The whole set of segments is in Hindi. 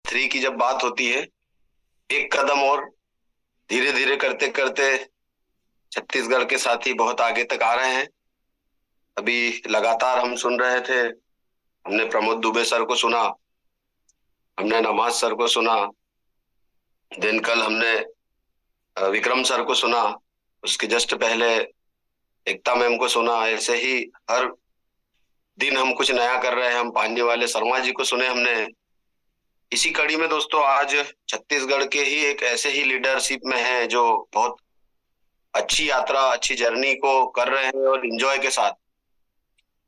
3 की जब बात होती है, एक कदम और धीरे धीरे करते करते छत्तीसगढ़ के साथी बहुत आगे तक आ रहे हैं। अभी लगातार हम सुन रहे थे, हमने प्रमोद दुबे सर को सुना, हमने नमाज सर को सुना, दिन कल हमने विक्रम सर को सुना, उसके जस्ट पहले एकता मैम को सुना। ऐसे ही हर दिन हम कुछ नया कर रहे हैं। हम पांडे वाले शर्मा जी को सुने हमने। इसी कड़ी में दोस्तों आज छत्तीसगढ़ के ही एक ऐसे ही लीडरशिप में है जो बहुत अच्छी यात्रा, अच्छी जर्नी को कर रहे हैं और एंजॉय के साथ।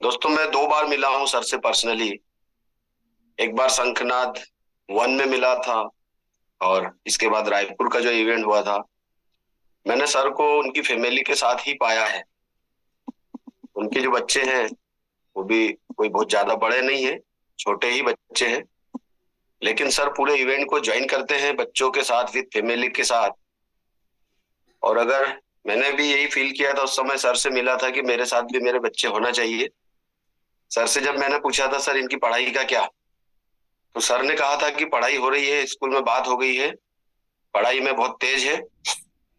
दोस्तों मैं 2 बार मिला हूँ सर से पर्सनली। एक बार शंखनाद 1 में मिला था और इसके बाद रायपुर का जो इवेंट हुआ था, मैंने सर को उनकी फैमिली के साथ ही पाया है। उनके जो बच्चे हैं वो भी कोई बहुत ज्यादा बड़े नहीं है, छोटे ही बच्चे हैं, लेकिन सर पूरे इवेंट को ज्वाइन करते हैं बच्चों के साथ, विद फैमिली के साथ। और अगर मैंने भी यही फील किया था, उस समय सर से मिला था कि मेरे साथ भी मेरे बच्चे होना चाहिए। सर से जब मैंने पूछा था सर इनकी पढ़ाई का क्या, तो सर ने कहा था कि पढ़ाई हो रही है, स्कूल में बात हो गई है, पढ़ाई में बहुत तेज है।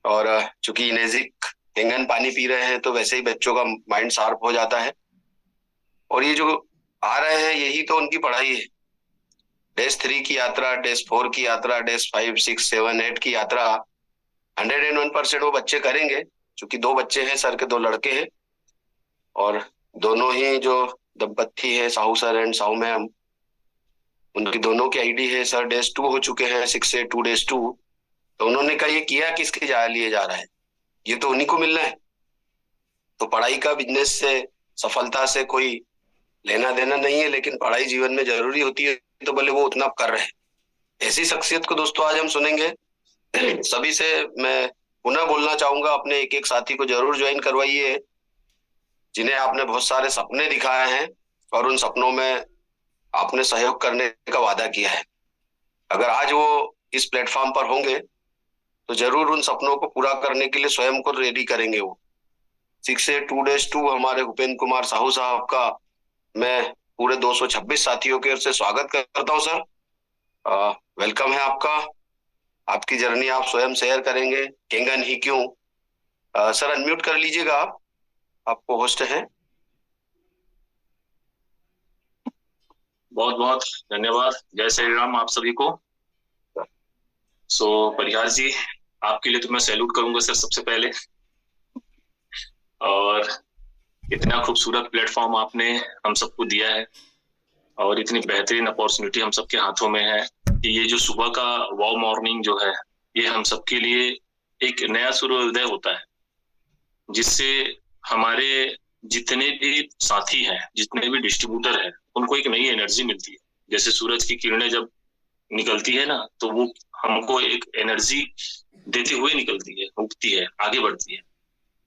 और चूंकि इनेजिक हिंगन पानी पी रहे हैं तो वैसे ही बच्चों का माइंड शार्प हो जाता है। और ये जो आ रहे हैं यही तो उनकी पढ़ाई है। डेज 3 की यात्रा, डेज 4 की यात्रा, डेज 5, 6, 7, 8 की यात्रा 101% वो बच्चे करेंगे। चूंकि 2 बच्चे हैं, सर के 2 लड़के हैं, और दोनों ही जो दंपत्ति है, Sahu sir and Sahu ma'am, उनकी दोनों की आईडी है। सर डेज 2 हो चुके हैं, 6 से 2 डेज 2। तो उन्होंने कहा ये किया किसके लिए जा रहा है, ये तो उन्हीं को मिलना है। तो पढ़ाई का बिजनेस से, सफलता से कोई लेना देना नहीं है, लेकिन पढ़ाई जीवन में जरूरी होती है, तो बोले वो उतना कर रहे हैं। ऐसी शख्सियत को दोस्तों आज हम सुनेंगे। सभी से मैं पुनः बोलना चाहूंगा, अपने एक एक साथी को जरूर ज्वाइन करवाइए, जिन्हें आपने बहुत सारे सपने दिखाए हैं और उन सपनों में आपने सहयोग करने का वादा किया है। अगर आज वो इस प्लेटफॉर्म पर होंगे तो जरूर उन सपनों को पूरा करने के लिए स्वयं को रेडी करेंगे वो। 6 से 2 डेज 2 हमारे भूपेंद्र कुमार साहू साहब का मैं पूरे 226 साथियों की ओर से स्वागत करता हूं सर। वेलकम है आपका। आपकी जर्नी आप स्वयं शेयर करेंगे, केंगन ही क्यों। सर अनम्यूट कर लीजिएगा आप, आपको होस्ट हैं। बहुत बहुत धन्यवाद। जय श्री राम आप सभी को। परिहार जी, आपके लिए तो मैं सैल्यूट करूंगा सर सबसे पहले। और इतना खूबसूरत प्लेटफॉर्म आपने हम सबको दिया है और इतनी बेहतरीन अपॉर्चुनिटी हम सबके हाथों में है कि ये जो सुबह का वाव मॉर्निंग जो है, ये हम सबके लिए एक नया सूर्योदय होता है, जिससे हमारे जितने भी साथी हैं, जितने भी डिस्ट्रीब्यूटर हैं, उनको एक नई एनर्जी मिलती है। जैसे सूरज की किरणें जब निकलती है ना, तो वो हमको एक एनर्जी देते हुए निकलती है, उगती है, आगे बढ़ती है।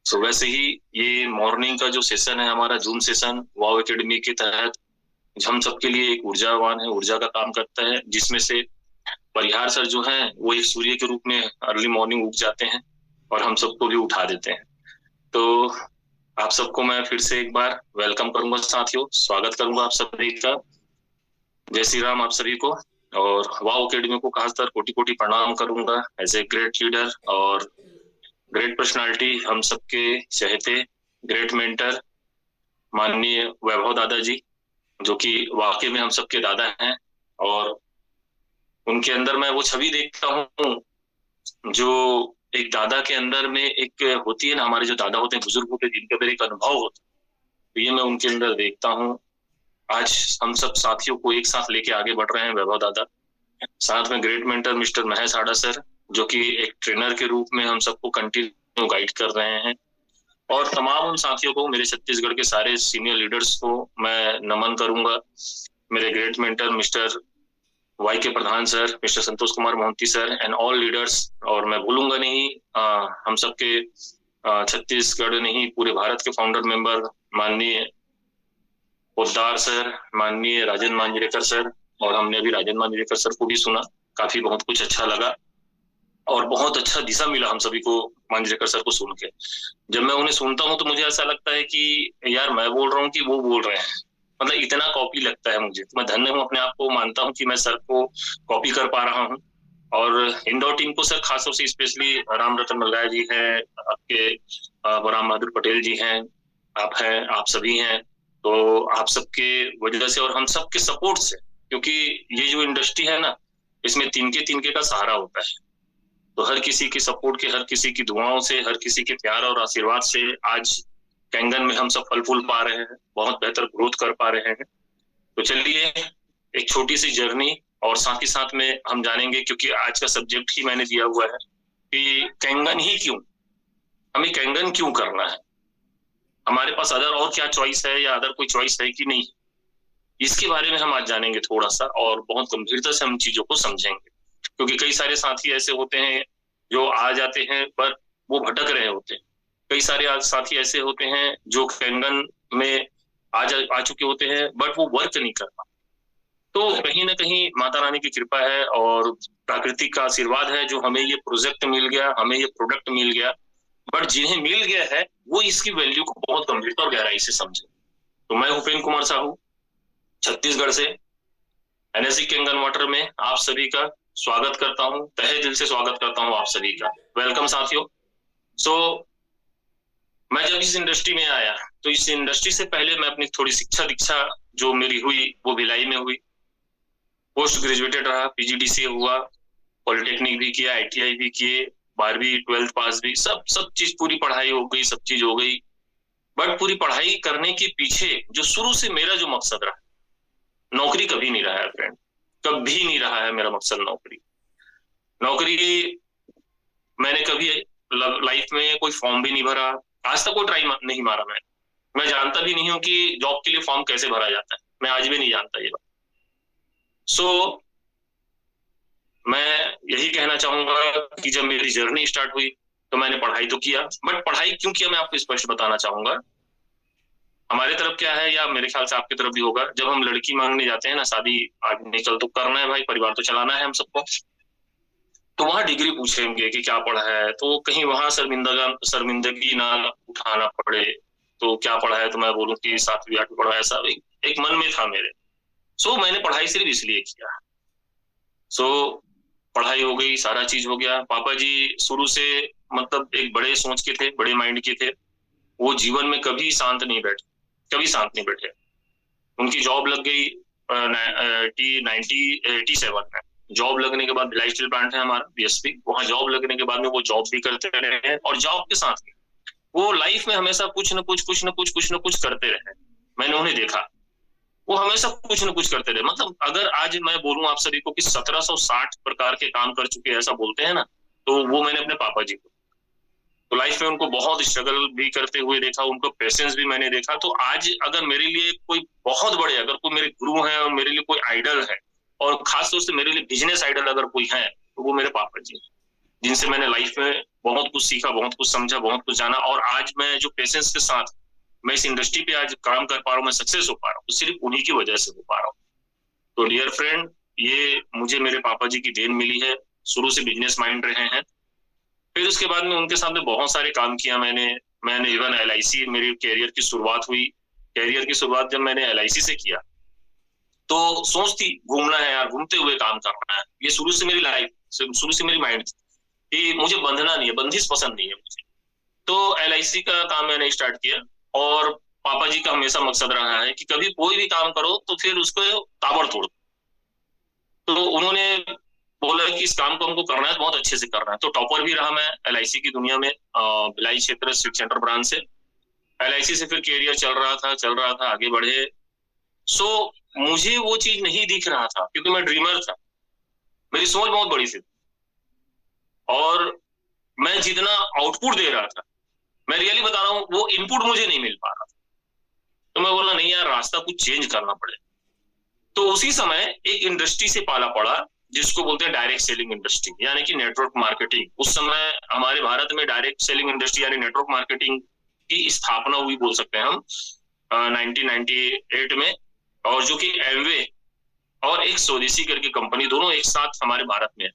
वैसे ही ये मॉर्निंग का जो सेशन है हमारा, जूम सेशन वाव एकेडमी के तहत, हम सबके लिए एक ऊर्जावान है, ऊर्जा का काम करता है, जिसमें से परिहार सर जो हैं वो एक सूर्य के रूप में अर्ली मॉर्निंग उग जाते हैं और हम सबको भी उठा देते हैं। तो आप सबको मैं फिर से एक बार वेलकम करूंगा साथियों, स्वागत करूंगा आप सभी का। जय श्री राम आप सभी को। और वाव एकेडमी को खासकर कोटि कोटि प्रणाम करूंगा एज ए ग्रेट लीडर और ग्रेट पर्सनालिटी, हम सबके चहेते ग्रेट मेंटर माननीय वैभव दादा जी, जो कि वाकई में हम सबके दादा हैं। और उनके अंदर मैं वो छवि देखता हूँ जो एक दादा के अंदर में एक होती है ना, हमारे जो दादा होते हैं, बुजुर्ग होते हैं, जिनके अंदर एक अनुभव होता है, तो ये मैं उनके अंदर देखता हूँ। आज हम सब साथियों को एक साथ लेके आगे बढ़ रहे हैं वैभव दादा, साथ में great mentor mister Mahesh Ada sir, जो कि एक ट्रेनर के रूप में हम सबको कंटिन्यू गाइड कर रहे हैं। और तमाम उन साथियों को, मेरे छत्तीसगढ़ के सारे सीनियर लीडर्स को मैं नमन करूंगा। मेरे great mentor mister Y K Pradhan sir, mister Santosh Kumar Mohanty sir and all leaders. और मैं भूलूंगा नहीं हम सबके छत्तीसगढ़ नहीं पूरे भारत के फाउंडर मेंबर माननीय पोद्दार सर, माननीय राजन मांजरेकर सर। और हमने अभी राजन मांजरेकर सर को भी सुना, काफी बहुत कुछ अच्छा लगा और बहुत अच्छा दिशा मिला हम सभी को मांजरेकर सर को सुन के। जब मैं उन्हें सुनता हूँ तो मुझे ऐसा लगता है कि यार मैं बोल रहा हूँ कि वो बोल रहे हैं, मतलब इतना कॉपी लगता है मुझे, तो मैं धन्य हूँ, अपने आप को मानता हूँ कि मैं सर को कॉपी कर पा रहा हूँ। और इंडोर टीम को सर खासतौर से स्पेशली राम रतन मल्लाय जी हैं, आपके राम बहादुर पटेल जी हैं, आप हैं, आप सभी हैं, तो आप सबके वजह से और हम सबके सपोर्ट से, क्योंकि ये जो इंडस्ट्री है ना, इसमें तिनके का सहारा होता है। तो हर किसी के सपोर्ट के, हर किसी की दुआओं से, हर किसी के प्यार और आशीर्वाद से आज कैंगन में हम सब फल फूल पा रहे हैं, बहुत बेहतर ग्रोथ कर पा रहे हैं। तो चलिए एक छोटी सी जर्नी, और साथ ही साथ में हम जानेंगे, क्योंकि आज का सब्जेक्ट ही मैंने दिया हुआ है कि कैंगन ही क्यों, हमें कैंगन क्यों करना है, हमारे पास अदर और क्या चॉइस है या अदर कोई चॉइस है कि नहीं, इसके बारे में हम आज जानेंगे थोड़ा सा, और बहुत गंभीरता से हम चीजों को समझेंगे। क्योंकि कई सारे साथी ऐसे होते हैं जो आ जाते हैं पर वो भटक रहे होते हैं, कई सारे साथी ऐसे होते हैं जो कैंगन में आ चुके होते हैं बट वो वर्क नहीं कर पाते। तो कहीं ना कहीं माता रानी की कृपा है और प्राकृतिक का आशीर्वाद है जो हमें ये प्रोजेक्ट मिल गया, हमें ये प्रोडक्ट मिल गया, बट जिन्हें मिल गया है वो इसकी वैल्यू को बहुत गंभीरता और गहराई से समझे। तो मैं उपेंद्र कुमार साहू, छत्तीसगढ़ से एनएससी कैंगन वाटर में आप सभी का स्वागत करता हूँ, तहे दिल से स्वागत करता हूँ आप सभी का। वेलकम साथियों। सो मैं जब इस इंडस्ट्री में आया तो इस इंडस्ट्री से पहले मैं अपनी थोड़ी शिक्षा दीक्षा जो मेरी हुई वो भिलाई में हुई, पोस्ट ग्रेजुएटेड रहा, पीजीडीसीए हुआ, पॉलिटेक्निक भी किया, आईटीआई भी किए, 12वीं 12th पास भी, सब चीज पूरी पढ़ाई हो गई, सब चीज हो गई। बट पूरी पढ़ाई करने के पीछे जो शुरू से मेरा जो मकसद रहा, नौकरी कभी नहीं रहा है फ्रेंड, कभी नहीं रहा है मेरा मकसद नौकरी। मैंने कभी लाइफ में कोई फॉर्म भी नहीं भरा, आज तक कोई ट्राई नहीं मारा। मैं जानता भी नहीं हूँ कि जॉब के लिए फॉर्म कैसे भरा जाता है, मैं आज भी नहीं जानता ये बात। सो मैं यही कहना चाहूंगा कि जब मेरी जर्नी स्टार्ट हुई तो मैंने पढ़ाई तो किया, बट पढ़ाई क्यों किया मैं आपको स्पष्ट बताना चाहूंगा। हमारे तरफ क्या है, या मेरे ख्याल से आपकी तरफ भी होगा, जब हम लड़की मांगने जाते हैं ना, शादी आजकल तो करना है भाई, परिवार तो चलाना है हम सबको, तो वहां डिग्री पूछेंगे कि क्या पढ़ा है, तो कहीं वहां शर्मिंदगी ना उठाना पड़े, तो क्या पढ़ा है, तो मैं बोलूं कि 7वीं 8वीं पढ़ा है, ऐसा एक मन में था मेरे। सो मैंने पढ़ाई सिर्फ इसलिए किया। सो पढ़ाई हो गई, सारा चीज हो गया। पापा जी शुरू से मतलब एक बड़े सोच के थे, बड़े माइंड के थे, वो जीवन में कभी शांत नहीं बैठे, कभी शांत नहीं बैठे। उनकी जॉब लग गई 1987 में। जॉब लगने के बाद भिलाई स्टील प्लांट है हमारा बीएसपी, वहां जॉब लगने के बाद में वो जॉब भी करते रहे हैं, और जॉब के साथ में वो लाइफ में हमेशा कुछ न कुछ करते रहे। मैंने उन्हें देखा, वो हमेशा कुछ न कुछ करते रहे। मतलब अगर आज मैं बोलूं आप सभी को कि 1760 प्रकार के काम कर चुके, ऐसा बोलते हैं ना, तो वो मैंने अपने पापा जी को, तो लाइफ में उनको बहुत स्ट्रगल भी करते हुए देखा, उनको पेशेंस भी मैंने देखा। तो आज अगर मेरे लिए कोई बहुत बड़े, अगर कोई मेरे गुरु हैं और मेरे लिए कोई आइडल है, और खासतौर से मेरे लिए बिजनेस आइडल अगर कोई है, तो वो मेरे पापा जी, जिनसे मैंने लाइफ में बहुत कुछ सीखा, बहुत कुछ समझा, बहुत कुछ जाना। और आज मैं जो पेशेंस के साथ मैं इस इंडस्ट्री पे आज काम कर पा रहा हूँ, मैं सक्सेस हो पा रहा हूँ, तो सिर्फ उन्हीं की वजह से हो पा रहा हूँ। तो डियर फ्रेंड, ये मुझे मेरे पापा जी की देन मिली है, शुरू से बिजनेस माइंड रहे हैं। फिर उसके बाद में उनके सामने बहुत सारे काम किया मैंने इवन LIC, मेरी कैरियर की शुरुआत हुई। कैरियर की शुरुआत जब मैंने LIC से किया तो सोच थी घूमना है यार, घूमते हुए काम करना है। ये शुरू से मेरी लाइफ, शुरू से मेरी माइंड थी कि मुझे बंधना नहीं है, बंदिश पसंद नहीं है मुझे। तो LIC का काम मैंने स्टार्ट किया, और पापा जी का हमेशा मकसद रहा है कि कभी कोई भी काम करो तो फिर उसको ताबड़तोड़। तो उन्होंने बोला कि इस काम को हमको करना है, बहुत अच्छे से करना है। तो टॉपर भी रहा मैं LIC की दुनिया में, भिलाई क्षेत्र स्विच सेंटर ब्रांच से। LIC से फिर कैरियर चल रहा था, आगे बढ़े। सो मुझे वो चीज नहीं दिख रहा था, क्योंकि मैं ड्रीमर था, मेरी सोच बहुत बड़ी सी, और मैं जितना आउटपुट दे रहा था, मैं रियली बता रहा हूँ, वो इनपुट मुझे नहीं मिल पा रहा था। तो मैं बोला नहीं यार, रास्ता कुछ चेंज करना पड़े। तो उसी समय एक इंडस्ट्री से पाला पड़ा जिसको बोलते हैं डायरेक्ट सेलिंग इंडस्ट्री, यानी कि नेटवर्क मार्केटिंग। उस समय हमारे भारत में डायरेक्ट सेलिंग इंडस्ट्री यानी नेटवर्क मार्केटिंग की स्थापना हुई, बोल सकते हैं हम 1998 में, और जो कि एमवे और एक स्वदेशी करके कंपनी, दोनों एक साथ हमारे भारत में है,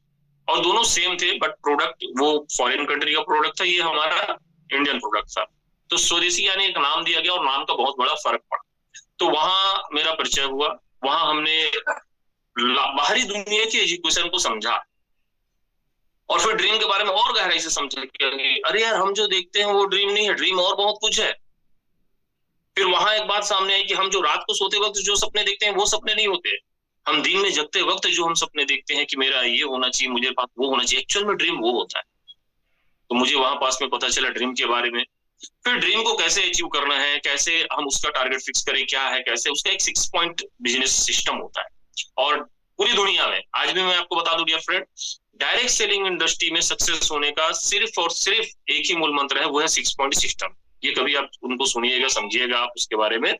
और दोनों सेम थे, बट प्रोडक्ट वो फॉरेन कंट्री का प्रोडक्ट था, ये हमारा इंडियन प्रोडक्ट था। तो स्वदेशी यानी एक नाम दिया गया और नाम का बहुत बड़ा फर्क पड़ा। तो वहां मेरा परिचय हुआ, वहां हमने बाहरी दुनिया की एजुकेशन को समझा और फिर ड्रीम के बारे में और गहराई से समझा कि अरे यार हम जो देखते हैं वो ड्रीम नहीं है, ड्रीम और बहुत कुछ है। फिर वहां एक बात सामने आई कि हम जो रात को सोते वक्त जो सपने देखते हैं वो सपने नहीं होते, हम दिन में जगते वक्त जो हम सपने देखते हैं कि मेरा ये होना चाहिए, मुझे पास वो होना चाहिए, एक्चुअल में ड्रीम वो होता है। तो मुझे वहां पास में पता चला ड्रीम के बारे में। फिर ड्रीम को कैसे अचीव करना है, कैसे हम उसका टारगेट फिक्स करें, क्या है कैसे, उसका एक 6 पॉइंट बिजनेस सिस्टम होता है। और पूरी दुनिया में आज भी मैं आपको बता दूं dear friend, direct selling industry में सक्सेस होने का सिर्फ और सिर्फ एक ही मूल मंत्र है, वो है 6 पॉइंट सिस्टम। ये कभी आप उनको सुनिएगा, समझिएगा आप उसके बारे में,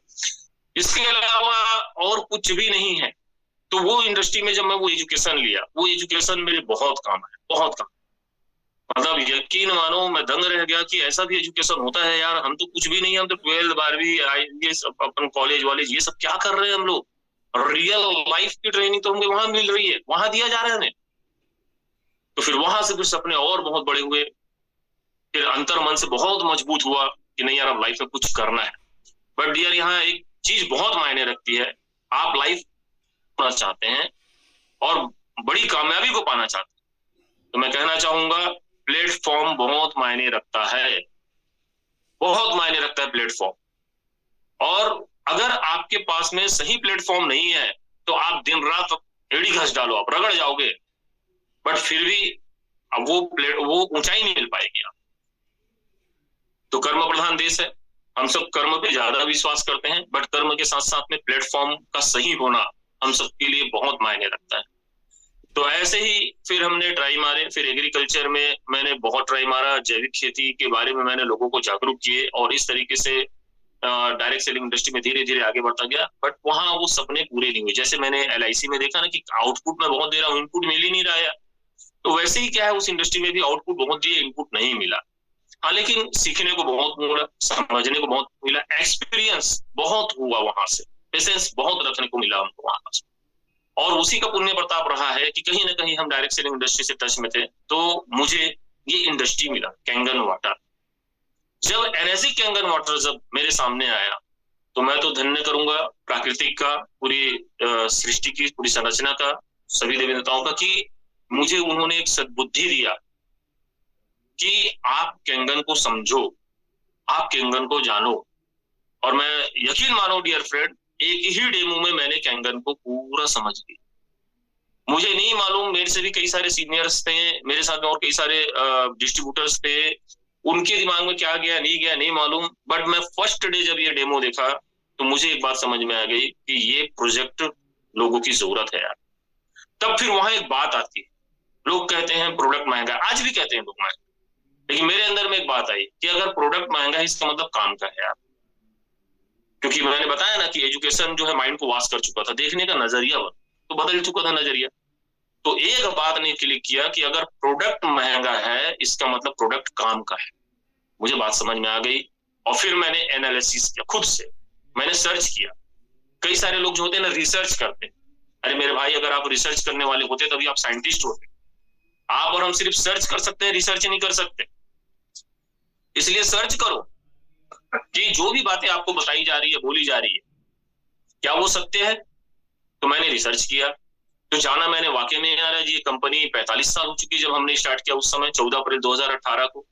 इसके अलावा और कुछ भी नहीं है। तो वो इंडस्ट्री में जब मैं वो एजुकेशन लिया, वो एजुकेशन मेरे बहुत काम है, बहुत काम। मतलब यकीन मानो मैं दंग रह गया कि ऐसा भी एजुकेशन होता है यार, हम तो कुछ भी नहीं, हम तो 12 12वीं ये सब अपन कॉलेज वॉलेज ये सब क्या कर रहे हैं हम लोग, रियल लाइफ की ट्रेनिंग तो हमें वहां मिल रही है, वहां दिया जा रहा है हमें। तो फिर वहां से कुछ सपने और बहुत बड़े हुए, फिर अंतर मन से बहुत मजबूत हुआ कि नहीं यार अब लाइफ में कुछ करना है। बट डियर यहाँ एक चीज बहुत मायने रखती है, आप लाइफ पाना चाहते हैं और बड़ी कामयाबी को पाना चाहते हैं, तो मैं कहना चाहूंगा प्लेटफॉर्म बहुत मायने रखता है, बहुत मायने रखता है प्लेटफॉर्म। और अगर आपके पास में सही प्लेटफॉर्म नहीं है तो आप दिन रात एड़ी घस डालो, आप रगड़ जाओगे, बट फिर भी अब वो ऊंचाई नहीं मिल पाएगी आप। तो कर्म प्रधान देश है, हम सब कर्म पे ज्यादा विश्वास करते हैं, बट कर्म के साथ साथ में प्लेटफॉर्म का सही होना हम सबके लिए बहुत मायने रखता है। तो ऐसे ही फिर हमने ट्राई मारे, फिर एग्रीकल्चर में मैंने बहुत ट्राई मारा, जैविक खेती के बारे में मैंने लोगों को जागरूक किए और इस तरीके से डायरेक्ट सेलिंग इंडस्ट्री में धीरे धीरे आगे बढ़ता गया। बट वहां वो सपने पूरे नहीं हुए। जैसे मैंने LIC में देखा ना कि आउटपुट में बहुत दे रहा हूँ, इनपुट मिल ही नहीं रहा है, तो वैसे ही क्या है उस इंडस्ट्री में भी आउटपुट बहुत दिए, इनपुट नहीं मिला। हाँ लेकिन सीखने को बहुत मिला, समझने को बहुत मिला, एक्सपीरियंस बहुत हुआ वहां से, पेशेंस बहुत रखने को मिला हमको वहां से। और उसी का पुण्य प्रताप रहा है कि कहीं ना कहीं हम डायरेक्ट सेलिंग इंडस्ट्री से टच में थे, तो मुझे ये इंडस्ट्री मिला कैंगन वाटर। जब एनर्जी कैंगन वाटर जब मेरे सामने आया तो मैं तो धन्य करूंगा प्राकृतिक का, पूरी सृष्टि की पूरी संरचना का, सभी देवी देवताओं का, कि मुझे उन्होंने एक सद्बुद्धि दिया कि आप कैंगन को समझो, आप कैंगन को जानो। और मैं यकीन मानो डियर फ्रेंड, एक ही डेमो में मैंने कैंगन को पूरा समझ लिया। मुझे नहीं मालूम, मेरे से भी कई सारे सीनियर्स थे, मेरे साथ में और कई सारे डिस्ट्रीब्यूटर्स थे, उनके दिमाग में क्या गया नहीं मालूम, बट मैं फर्स्ट डे जब ये डेमो देखा तो मुझे एक बात समझ में आ गई कि ये प्रोजेक्ट लोगों की जरूरत है यार। तब फिर वहां एक बात आती है, लोग कहते हैं प्रोडक्ट महंगा, आज भी कहते हैं लोग महंगा, लेकिन मेरे अंदर में एक बात आई कि अगर प्रोडक्ट महंगा है इसका मतलब काम का है यार। क्योंकि मैंने बताया ना कि एजुकेशन जो है माइंड को वाश कर चुका था, देखने का नजरिया तो बदल चुका था नजरिया। तो एक बात ने क्लिक किया कि अगर प्रोडक्ट महंगा है इसका मतलब प्रोडक्ट काम का है। मुझे बात समझ में आ गई और फिर मैंने एनालिसिस किया, खुद से मैंने सर्च किया। कई सारे लोग जो होते हैं ना रिसर्च करते हैं, अरे मेरे भाई अगर आप रिसर्च करने वाले होते तभी आप साइंटिस्ट होते। आप और हम सिर्फ सर्च कर सकते हैं, रिसर्च नहीं कर सकते। इसलिए सर्च करो कि जो भी बातें आपको बताई जा रही है, बोली जा रही है, क्या वो सत्य है। तो मैंने रिसर्च किया तो जाना मैंने वाकई में यार ये कंपनी 45 साल हो चुकी जब हमने स्टार्ट किया उस समय 14 अप्रैल 2018 को।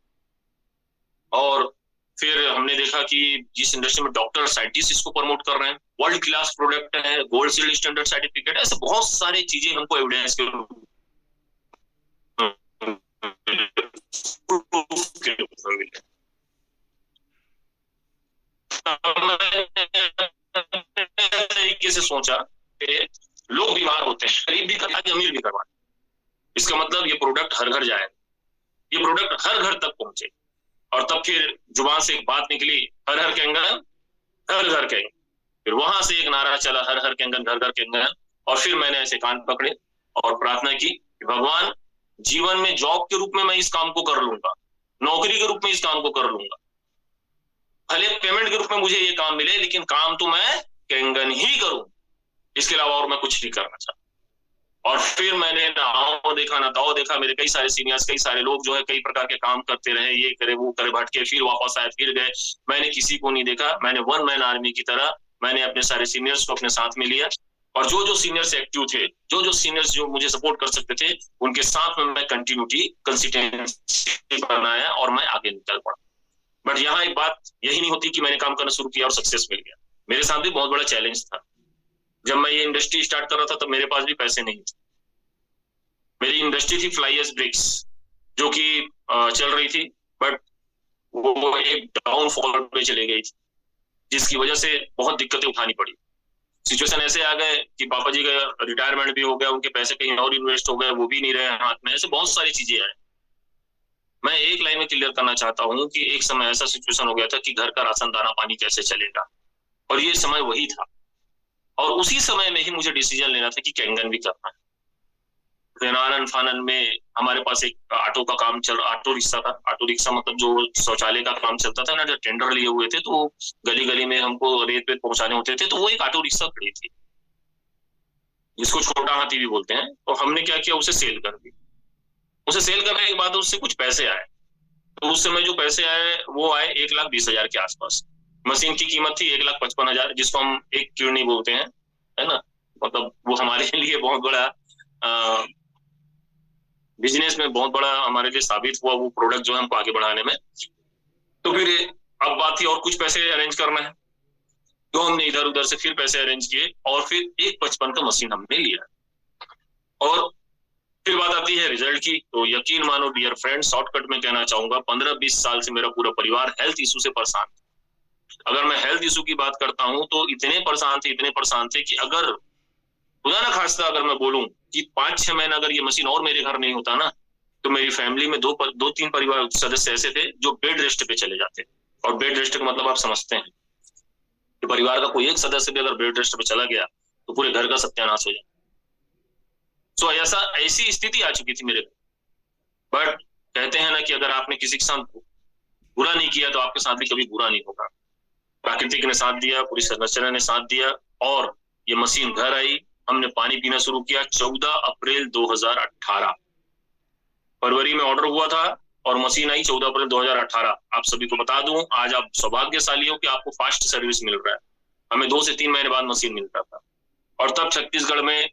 और फिर हमने देखा कि जिस इंडस्ट्री में डॉक्टर साइंटिस्ट इसको प्रमोट कर रहे हैं, वर्ल्ड क्लास प्रोडक्ट है, गोल्ड सील्ड स्टैंडर्ड सर्टिफिकेट, ऐसे बहुत सारी चीजें हमको एविडेंस के रूप तरीके से सोचा कि लोग बीमार होते हैं, गरीब भी करवा अमीर भी करवा, इसका मतलब ये प्रोडक्ट हर घर जाए, ये प्रोडक्ट हर घर तक पहुंचे। और तब फिर जुबान से एक बात निकली, हर हर कैंगन हर घर कैंगन। फिर वहां से एक नारा चला, हर हर कैंगन घर घर कैंगन। और फिर मैंने ऐसे कान पकड़े और प्रार्थना की कि भगवान जीवन में जॉब के रूप में मैं इस काम को कर लूंगा, नौकरी के रूप में इस काम को कर लूंगा, भले पेमेंट के रूप में मुझे ये काम मिले, लेकिन काम तो मैं कैंगन ही करूं, इसके अलावा और मैं कुछ नहीं करना चाहता। और फिर मैंने ना आओ देखा ना ताओ देखा, मेरे कई सारे सीनियर्स, कई सारे लोग जो है कई प्रकार के काम करते रहे, ये करे वो करे, भटके, फिर वापस आए, फिर गए, मैंने किसी को नहीं देखा। मैंने वन मैन आर्मी की तरह मैंने अपने सारे सीनियर्स को अपने साथ में लिया, और जो जो सीनियर्स एक्टिव थे, जो जो सीनियर्स जो मुझे सपोर्ट कर सकते थे, उनके साथ में मैं कंटिन्यूटी कंसिस्टेंसी बनाया और मैं आगे निकल पड़ा। बट यहाँ एक बात यही नहीं होती कि मैंने काम करना शुरू किया और सक्सेस मिल गया। मेरे साथ भी बहुत बड़ा चैलेंज था। जब मैं ये इंडस्ट्री स्टार्ट कर रहा था तब मेरे पास भी पैसे नहीं थे। मेरी इंडस्ट्री थी फ्लाई एज ब्रिक्स, जो कि चल रही थी, बट वो एक डाउनफॉल पे चली गई थी, जिसकी वजह से बहुत दिक्कतें उठानी पड़ी। सिचुएशन ऐसे आ गए कि पापा जी का रिटायरमेंट भी हो गया, उनके पैसे कहीं और इन्वेस्ट हो गए, वो भी नहीं रहे हाथ में, ऐसे बहुत सारी चीजें आए। मैं एक लाइन में क्लियर करना चाहता हूँ कि एक समय ऐसा सिचुएशन हो गया था कि घर का राशन दाना पानी कैसे चलेगा, और ये समय वही था। और उसी समय में ही मुझे डिसीजन लेना था कि कैंगन भी करना है। फिर आनन फानन में हमारे पास एक ऑटो रिक्शा था। ऑटो रिक्शा मतलब जो शौचालय का काम चलता था ना, जो टेंडर लिए हुए थे, तो गली गली में हमको रेत वेत पहुंचाने होते थे, तो वो एक ऑटो रिक्शा खड़ी थी, जिसको छोटा हाथी भी बोलते हैं। तो हमने क्या किया, उसे सेल कर दी। उसे सेल करने के बाद उससे कुछ पैसे आए। तो उस समय जो पैसे आए वो आए 1,20,000 के आसपास। मशीन की कीमत थी 1,55,000, जिसको हम एक किडनी बोलते हैं, है ना। मतलब वो हमारे लिए बहुत बड़ा बिजनेस में बहुत बड़ा हमारे लिए साबित हुआ, वो प्रोडक्ट जो है हमको आगे बढ़ाने में। तो फिर अब बात थी और कुछ पैसे अरेंज करना है, तो हमने इधर उधर से फिर पैसे अरेंज किए और फिर 1,55 का मशीन हमने लिया। और फिर बात आती है रिजल्ट की। तो यकीन मानो डियर फ्रेंड, शॉर्टकट में कहना चाहूंगा, 15-20 साल से मेरा पूरा परिवार हेल्थ इशू से परेशान। अगर मैं हेल्थ इशू की बात करता हूं तो इतने परेशान थे कि अगर खुदा ना खास्ता अगर मैं बोलूं कि 5-6 महीना अगर ये मशीन और मेरे घर नहीं होता ना, तो मेरी फैमिली में 2-3 परिवार सदस्य ऐसे थे जो बेड रेस्ट पे चले जाते। और बेड रेस्ट का मतलब आप समझते हैं कि परिवार का कोई एक सदस्य भी अगर बेड रेस्ट पे चला गया तो पूरे घर का सत्यानाश हो जाए। तो ऐसी स्थिति आ चुकी थी मेरे। बट कहते हैं ना कि अगर आपने किसी के साथ बुरा नहीं किया तो आपके साथ भी कभी बुरा नहीं होगा। प्राकृतिक ने साथ दिया, पूरी संरचना ने साथ दिया, और ये मशीन घर आई। हमने पानी पीना शुरू किया 14 अप्रैल 2018। फरवरी में ऑर्डर हुआ था और मशीन आई 14 अप्रैल 2018। आप सभी को बता दूं, आज आप सौभाग्यशाली हो कि आपको फास्ट सर्विस मिल रहा है। हमें 2 से 3 महीने बाद मशीन मिलता था, और तब छत्तीसगढ़ में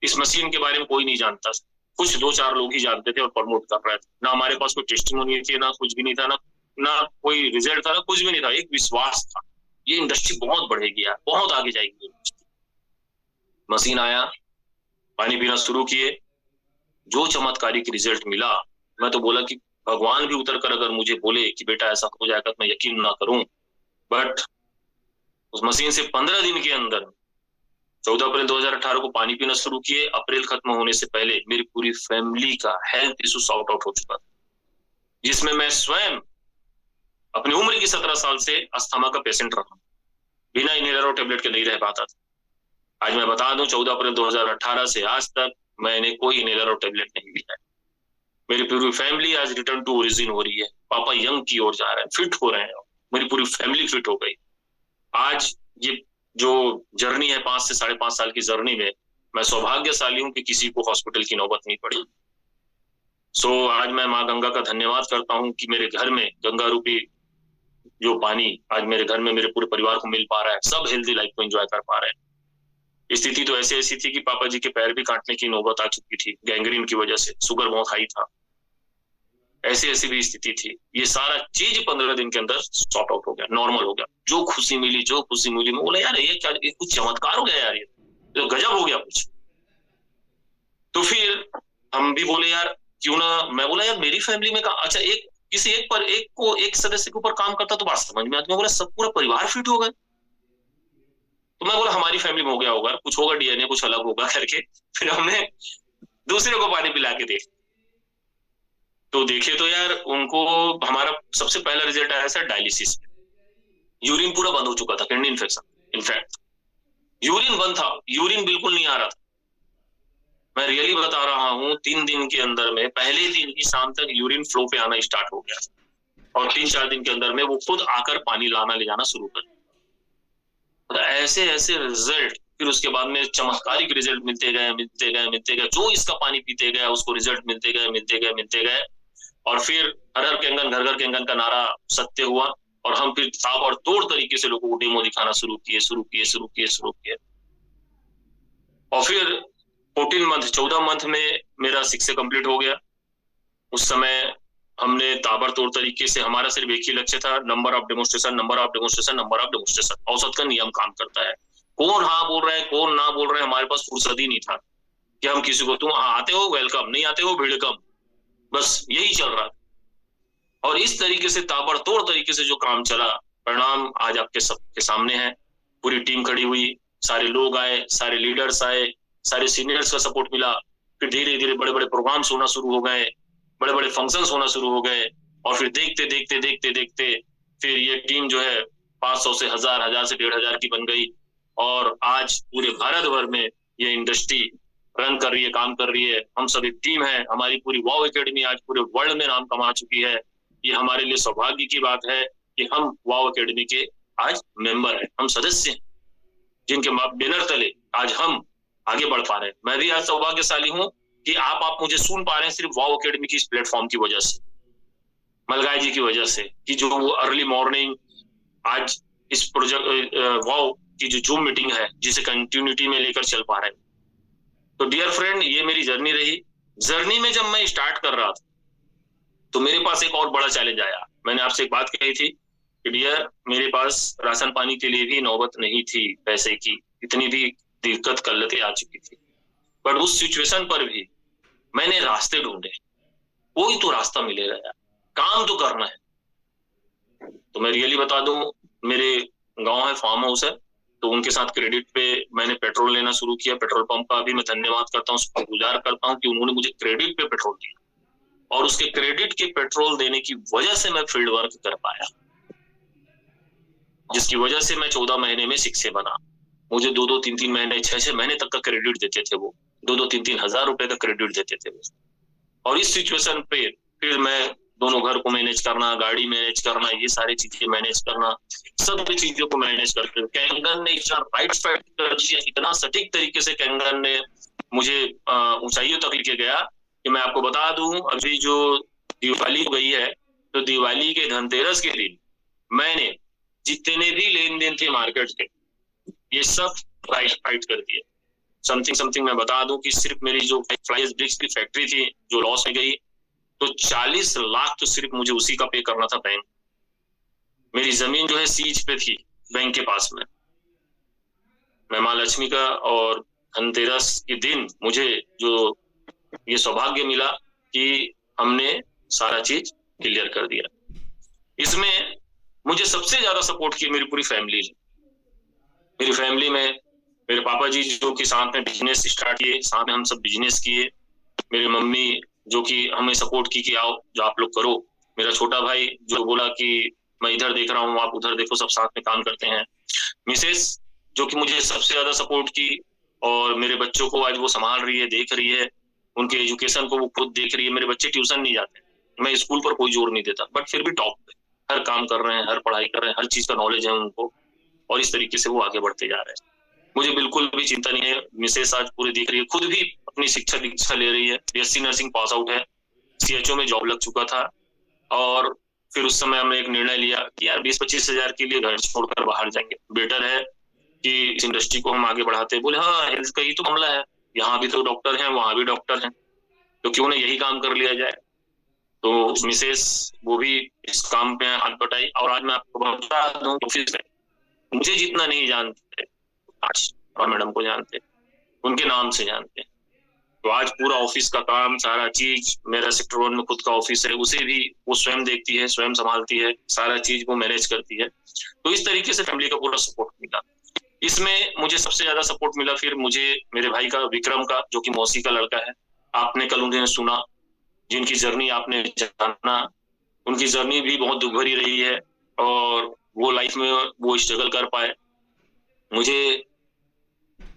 इस मशीन के बारे में कोई नहीं जानता। कुछ 2-4 लोग ही जानते थे और प्रमोट कर रहे थे। ना हमारे पास कोई टेस्टिमोनी थी, ना कुछ भी नहीं था, ना कोई रिजल्ट था, ना कुछ भी नहीं था। एक विश्वास था ये इंडस्ट्री बहुत बढ़ेगी यार, बहुत आगे जाएगी। मशीन आया, पानी पीना शुरू किए, जो चमत्कारिक रिजल्ट मिला, मैं तो बोला कि भगवान भी उतर कर अगर मुझे बोले कि बेटा ऐसा हो जाएगा तो मैं यकीन ना करूं। बट उस मशीन से 15 दिन के अंदर 14 अप्रैल 2018 को पानी पीना शुरू किए। अप्रैल खत्म होने से पहले मेरी पूरी फैमिली का हेल्थ इशू सॉर्ट आउट हो चुका था, जिसमें मैं स्वयं अपनी उम्र की 17 साल से अस्थमा का पेशेंट रहा, बिना इनहेलर और टेबलेट के नहीं रह पाता था। आज मैं बता दूं, 14 अप्रैल 2018 से आज तक मैंने कोई इनहेलर और टेबलेट नहीं लिया है। मेरी पूरी फैमिली आज रिटर्न टू ओरिजिन हो रही है। पापा यंग की ओर जा रहे हैं, फिट हो रहे हैं, मेरी पूरी फैमिली फिट हो गई। आज ये जो जर्नी है 5 से 5.5 साल की जर्नी में, मैं सौभाग्यशाली हूं कि किसी को हॉस्पिटल की नौबत नहीं पड़ी। आज मैं माँ गंगा का धन्यवाद करता हूं कि मेरे घर में गंगा रूपी जो पानी आज मेरे घर में मेरे पूरे परिवार को मिल पा रहा है। सब हेल्दी लाइफ को एंजॉय कर पा रहे हैं। स्थिति तो ऐसी थी कि पापा जी के पैर भी काटने की नौबत आ चुकी थी, गैंग्रीन की वजह से। शुगर बहुत हाई था, ऐसी भी स्थिति थी। ये सारा चीज 15 दिन के अंदर सॉर्ट आउट हो गया, नॉर्मल हो गया। जो खुशी मिली मैं बोला यार ये क्या, ये कुछ चमत्कार हो गया यार, ये तो गजब हो गया कुछ। तो फिर हम भी बोले यार क्यों ना, मैं बोला यार मेरी फैमिली में अच्छा एक सदस्य के ऊपर काम करता तो बात समझ में आती। मैं बोला सब पूरा परिवार फिट हो गए। तो मैं बोला हमारी फैमिली में हो गया होगा, कुछ होगा डीएनए कुछ अलग होगा करके। फिर हमने दूसरे को पानी पिला के देखे तो यार उनको हमारा सबसे पहला रिजल्ट आया सर डायलिसिस। यूरिन पूरा बंद हो चुका था, किडनी इन्फेक्शन। इनफैक्ट यूरिन बंद था, यूरिन बिल्कुल नहीं आ रहा था। मैं रियली बता रहा हूँ, 3 दिन के अंदर में पहले दिन ही शाम तक यूरिन फ्लो पे आना स्टार्ट हो गया, और 3-4 दिन के अंदर में वो खुद आकर पानी लाना ले जाना शुरू कर। ऐसे रिजल्ट, फिर उसके बाद में चमत्कारिक रिजल्ट मिलते गए। जो इसका पानी पीते गया उसको रिजल्ट मिलते गए। और फिर हर घर केंगन का नारा सत्य हुआ। और हम फिर ताबड़तोड़ तरीके से लोगों को डेमो दिखाना शुरू किए। और फिर 14 मंथ में मेरा 6 से कंप्लीट हो गया। उस समय हमने ताबड़तोड़ तरीके से, हमारा सिर्फ एक ही लक्ष्य था, नंबर ऑफ डेमोस्ट्रेशन। औसत का नियम काम करता है। कौन हाँ बोल रहा है, कौन ना बोल रहा है, हमारे पास फुर्सत ही नहीं था कि हम किसी को, तुम आते हो वेलकम, नहीं आते हो वेलकम, बस यही चल रहा। और इस तरीके से ताबड़तोड़ तरीके से जो काम चला, परिणाम आज आपके सबके सामने है। पूरी टीम खड़ी हुई, सारे लोग आए, सारे लीडर्स आए, सारे सीनियर्स का सपोर्ट मिला। फिर धीरे धीरे बड़े बड़े प्रोग्राम्स होना शुरू हो गए, बड़े बड़े फंक्शंस होना शुरू हो गए। और फिर देखते फिर ये टीम जो है 500 से 1000, 1000 से 1500 की बन गई। और आज पूरे भारत भर में ये इंडस्ट्री रन कर रही है, काम कर रही है। हम सब एक टीम है। हमारी पूरी वाव एकेडमी आज पूरे वर्ल्ड में नाम कमा चुकी है। ये हमारे लिए सौभाग्य की बात है कि हम वाव एकेडमी के आज मेंबर हैं, हम सदस्य हैं, जिनके बैनर तले आज हम आगे बढ़ पा रहे हैं। मैं भी आज सौभाग्यशाली हूं कि आप मुझे सुन पा रहे हैं सिर्फ वाव एकेडमी की इस प्लेटफॉर्म की वजह से, मलगाय जी की वजह से, कि जो वो अर्ली मॉर्निंग आज इस प्रोजेक्ट वाव की जो जूम मीटिंग है, जिसे कंटिन्यूटी में लेकर चल पा रहे हैं। तो डियर फ्रेंड, ये मेरी जर्नी रही। जर्नी में जब मैं स्टार्ट कर रहा था तो मेरे पास एक और बड़ा चैलेंज आया। मैंने आपसे एक बात कही थी कि डियर, मेरे पास राशन पानी के लिए भी नौबत नहीं थी, पैसे की इतनी भी दिक्कत कल्लतें आ चुकी थी। बट उस सिचुएशन पर भी मैंने रास्ते ढूंढे। कोई तो रास्ता मिलेगा यार, काम तो करना है। तो मैं रियली बता दूं, मेरे गांव है, फार्म हाउस है, तो उनके साथ क्रेडिट पे मैंने पेट्रोल लेना शुरू किया। पेट्रोल पंप का भी मैं धन्यवाद करता हूँ, शुक्रगुजार करता हूँ कि उन्होंने मुझे क्रेडिट पे पेट्रोल दिया। और उसके क्रेडिट के पेट्रोल देने की वजह से मैं फील्ड वर्क कर पाया, जिसकी वजह से मैं 14 महीने में 6 से बना। मुझे 2-2, 3-3 महीने, 6-6 महीने तक का क्रेडिट देते थे वो, 2-2, 3-3 हजार रुपए का क्रेडिट देते थे वो। और इस सिचुएशन पे फिर मैं दोनों घर को मैनेज करना, गाड़ी मैनेज करना, ये सारी चीजें मैनेज करना, सब चीजों को मैनेज करते हुए कैंगन ने इतना राइट फाइट कर दिया, इतना सटीक तरीके से कैंगन ने मुझे ऊंचाइयों तक लेके गया कि मैं आपको बता दूं, अभी जो दिवाली हो गई है, तो दिवाली के धनतेरस के दिन मैंने जितने भी लेन देन थे मार्केट के, ये सब राइट फाइट कर दिए। समथिंग मैं बता दूं कि सिर्फ मेरी जो फ्लाइज ब्रिक्स की फैक्ट्री थी जो लॉस में गई, तो 40 लाख तो सिर्फ मुझे उसी का पे करना था बैंक। मेरी जमीन जो है सीज पे थी बैंक के पास में। मैं माँ लक्ष्मी का और धनतेरस के दिन मुझे जो ये सौभाग्य मिला कि हमने सारा चीज क्लियर कर दिया। इसमें मुझे सबसे ज्यादा सपोर्ट किया मेरी पूरी फैमिली ने। मेरी फैमिली में मेरे पापा जी जो कि साथ में बिजनेस स्टार्ट किए, साथ में हम सब बिजनेस किए। मेरी मम्मी जो कि हमें सपोर्ट की कि आओ जो आप लोग करो। मेरा छोटा भाई जो बोला कि मैं इधर देख रहा हूँ, आप उधर देखो, सब साथ में काम करते हैं। मिसेस जो कि मुझे सबसे ज्यादा सपोर्ट की और मेरे बच्चों को आज वो संभाल रही है, देख रही है, उनके एजुकेशन को वो खुद देख रही है। मेरे बच्चे ट्यूशन नहीं जाते, मैं स्कूल पर कोई जोर नहीं देता, बट फिर भी टॉप पे हर काम कर रहे हैं, हर पढ़ाई कर रहे हैं, हर चीज का नॉलेज है उनको, और इस तरीके से वो आगे बढ़ते जा रहे हैं। मुझे बिल्कुल भी चिंता नहीं है। मिसेस आज पूरी देख रही है, खुद भी अपनी दीक्षा ले रही है। बीएससी नर्सिंग पास आउट है, सीएचओ में जॉब लग चुका था। और फिर उस समय हमने एक निर्णय लिया कि यार 20-25 हजार के लिए घर छोड़कर बाहर जाएंगे, बेटर है कि इस इंडस्ट्री को हम आगे बढ़ाते। बोले हाँ, हेल्थ का ही तो मामला है, यहाँ भी तो डॉक्टर हैं, वहां भी डॉक्टर हैं, तो क्यों ना यही काम कर लिया जाए। तो मिसेस वो भी इस काम पे हाथ बटाई। और आज मैं आपको बता दूं, ऑफिस में मुझे जितना नहीं जानते आज और मैडम को जानते, उनके नाम से जानते। तो आज पूरा ऑफिस का काम, सारा चीज, मेरा सेक्टर 1 में खुद का ऑफिस है, उसे भी वो स्वयं देखती है, स्वयं संभालती है, सारा चीज वो मैनेज करती है। तो इस तरीके से फैमिली का पूरा सपोर्ट मिला। इसमें मुझे सबसे ज्यादा सपोर्ट मिला फिर मुझे मेरे भाई का, विक्रम का, जो कि मौसी का लड़का है। आपने कल उन्हें सुना, जिनकी जर्नी आपने जाना, उनकी जर्नी भी बहुत दुख भरी रही है और वो लाइफ में वो स्ट्रगल कर पाए। मुझे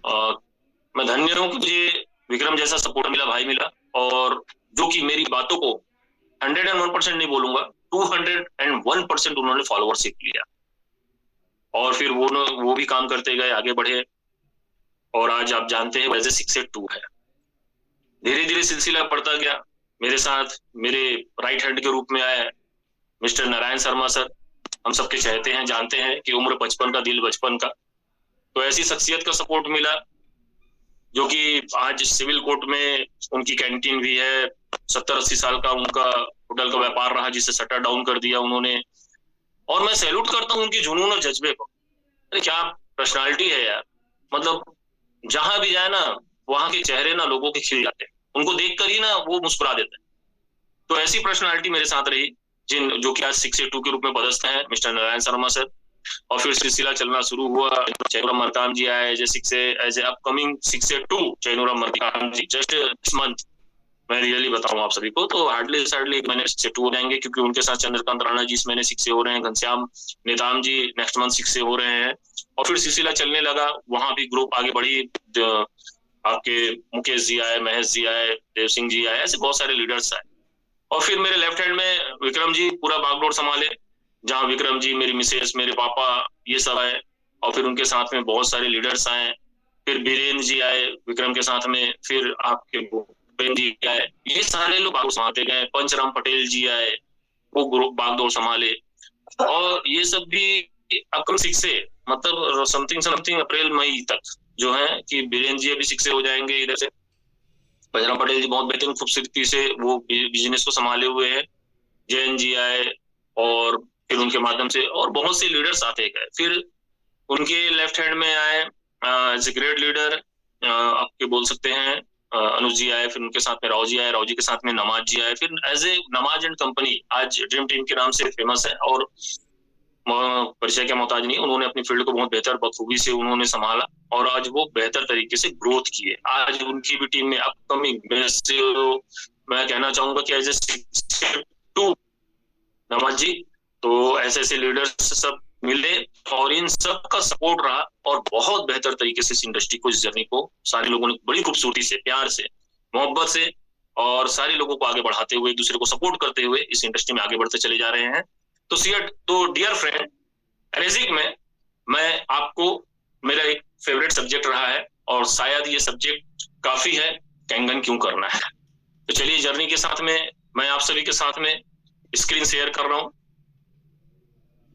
मैं धन्य हूं कि मुझे विक्रम जैसा सपोर्ट मिला, भाई मिला, और जो कि मेरी बातों को 101% नहीं बोलूंगा, 201% उन्होंने फॉलोअरशिप लिया। और फिर वो भी काम करते गए, आगे बढ़े, और आज आप जानते हैं वैसे 6 से 2 है। धीरे धीरे सिलसिला बढ़ता गया। मेरे साथ मेरे राइट हैंड के रूप में आए मिस्टर नारायण शर्मा सर, हम सबके चाहते हैं, जानते हैं कि उम्र 55 का दिल बचपन का। तो ऐसी शख्सियत का सपोर्ट मिला जो कि आज सिविल कोर्ट में उनकी कैंटीन भी है। 70-80 साल का उनका होटल का व्यापार रहा जिसे शटर डाउन कर दिया उन्होंने। और मैं सैल्यूट करता हूँ उनकी जुनून और जज्बे को। अरे क्या पर्सनालिटी है यार, मतलब जहां भी जाए ना वहां के चेहरे ना लोगों के खिल जाते हैं, उनको देखकर ही ना वो मुस्कुरा देते हैं। तो ऐसी पर्सनालिटी मेरे साथ रही जो कि आज 6A2 के रूप में पदस्थ हैं, मिस्टर नारायण शर्मा सर। और फिर सिलसिला चलना शुरू हुआ। चैनुराम मरकाम जी आए as a upcoming 6A2 Chainuram Markam ji just this month. मैं रियली बताऊं आप सभी को तो हार्डली मैंने 6A2 हो जाएंगे, क्योंकि उनके साथ चंद्रकांत राणा जी इस महीने 6A हो रहे हैं, घनश्याम नेताम जी नेक्स्ट मंथ 6A हो रहे हैं। और फिर सिलसिला चलने लगा, वहां भी ग्रुप आगे बढ़ी। आपके मुकेश जी आए, महेश जी आए, देव सिंह जी आए, ऐसे बहुत सारे लीडर्स आए। और फिर मेरे लेफ्ट हैंड में विक्रम जी पूरा बागडोर संभाले, जहां विक्रम जी, मेरी मिसेस, मेरे पापा, ये सब आए। और फिर उनके साथ में बहुत सारे लीडर्स आए। फिर बीरेन्द्र जी आए विक्रम के साथ में, फिर आपके भूपेन्द्र जी आए, ये सारे लोग बागडोर संभालते गए। पंचराम पटेल जी आए, वो ग्रुप बागडोर संभाले। और ये सब भी अप्रैल 6 से मतलब समथिंग अप्रैल मई तक जो है कि बीरेन्द्र जी अभी 6 से हो जाएंगे इधर से। पंचराम पटेल जी बहुत बेहतरीन खूबसूरती से वो बिजनेस को संभाले हुए हैं। जैन जी आए और फिर उनके माध्यम से और बहुत से लीडर्स आते गए। फिर उनके लेफ्ट हैंड में आए एज ए ग्रेट लीडर आपके बोल सकते हैं अनुज जी आए। फिर उनके साथ में राव जी आए, राव जी के साथ में नमाज जी आए। फिर एज ए नमाज एंड कंपनी आज ड्रीम टीम के नाम से फेमस है और परिचय के मोहताज नहीं, उन्होंने अपनी फील्ड को बहुत बेहतर बखूबी से उन्होंने संभाला और आज वो बेहतर तरीके से ग्रोथ किए। आज उनकी भी टीम में अपकमिंग मैं कहना चाहूंगा कि एज ए 6A2 नमन जी, तो ऐसे ऐसे लीडर्स सब मिले और इन सब का सपोर्ट रहा और बहुत बेहतर तरीके से इस इंडस्ट्री को, इस जर्नी को सारे लोगों ने बड़ी खूबसूरती से, प्यार से, मोहब्बत से और सारे लोगों को आगे बढ़ाते हुए, एक दूसरे को सपोर्ट करते हुए इस इंडस्ट्री में आगे बढ़ते चले जा रहे हैं। तो डियर फ्रेंड, रेजिक में मैं आपको, मेरा एक फेवरेट सब्जेक्ट रहा है और शायद ये सब्जेक्ट काफी है, कैंगन क्यों करना है। तो चलिए जर्नी के साथ में मैं आप सभी के साथ में स्क्रीन शेयर कर रहा हूं,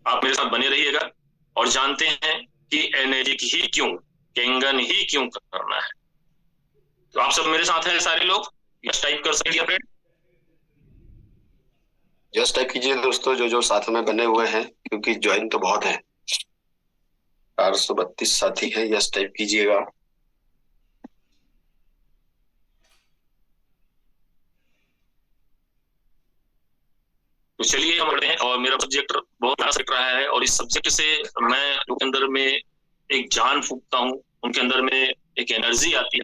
आप मेरे साथ बने रहिएगा और जानते हैं कि एनर्जिक ही क्यों, कैंगन ही क्यों करना है। तो आप सब मेरे साथ हैं सारे लोग, यस टाइप कर सकते हैं। यस टाइप कीजिए दोस्तों जो साथ में बने हुए हैं, क्योंकि ज्वाइन तो बहुत है, 432 साथी हैं। यस टाइप कीजिएगा। तो चलिए हम बढ़ते हैं और मेरा सब्जेक्ट बहुत बड़ा सब्जेक्ट रहा है और इस सब्जेक्ट से मैं उनके अंदर में एक जान फूंकता हूँ, उनके अंदर में एक एनर्जी आती है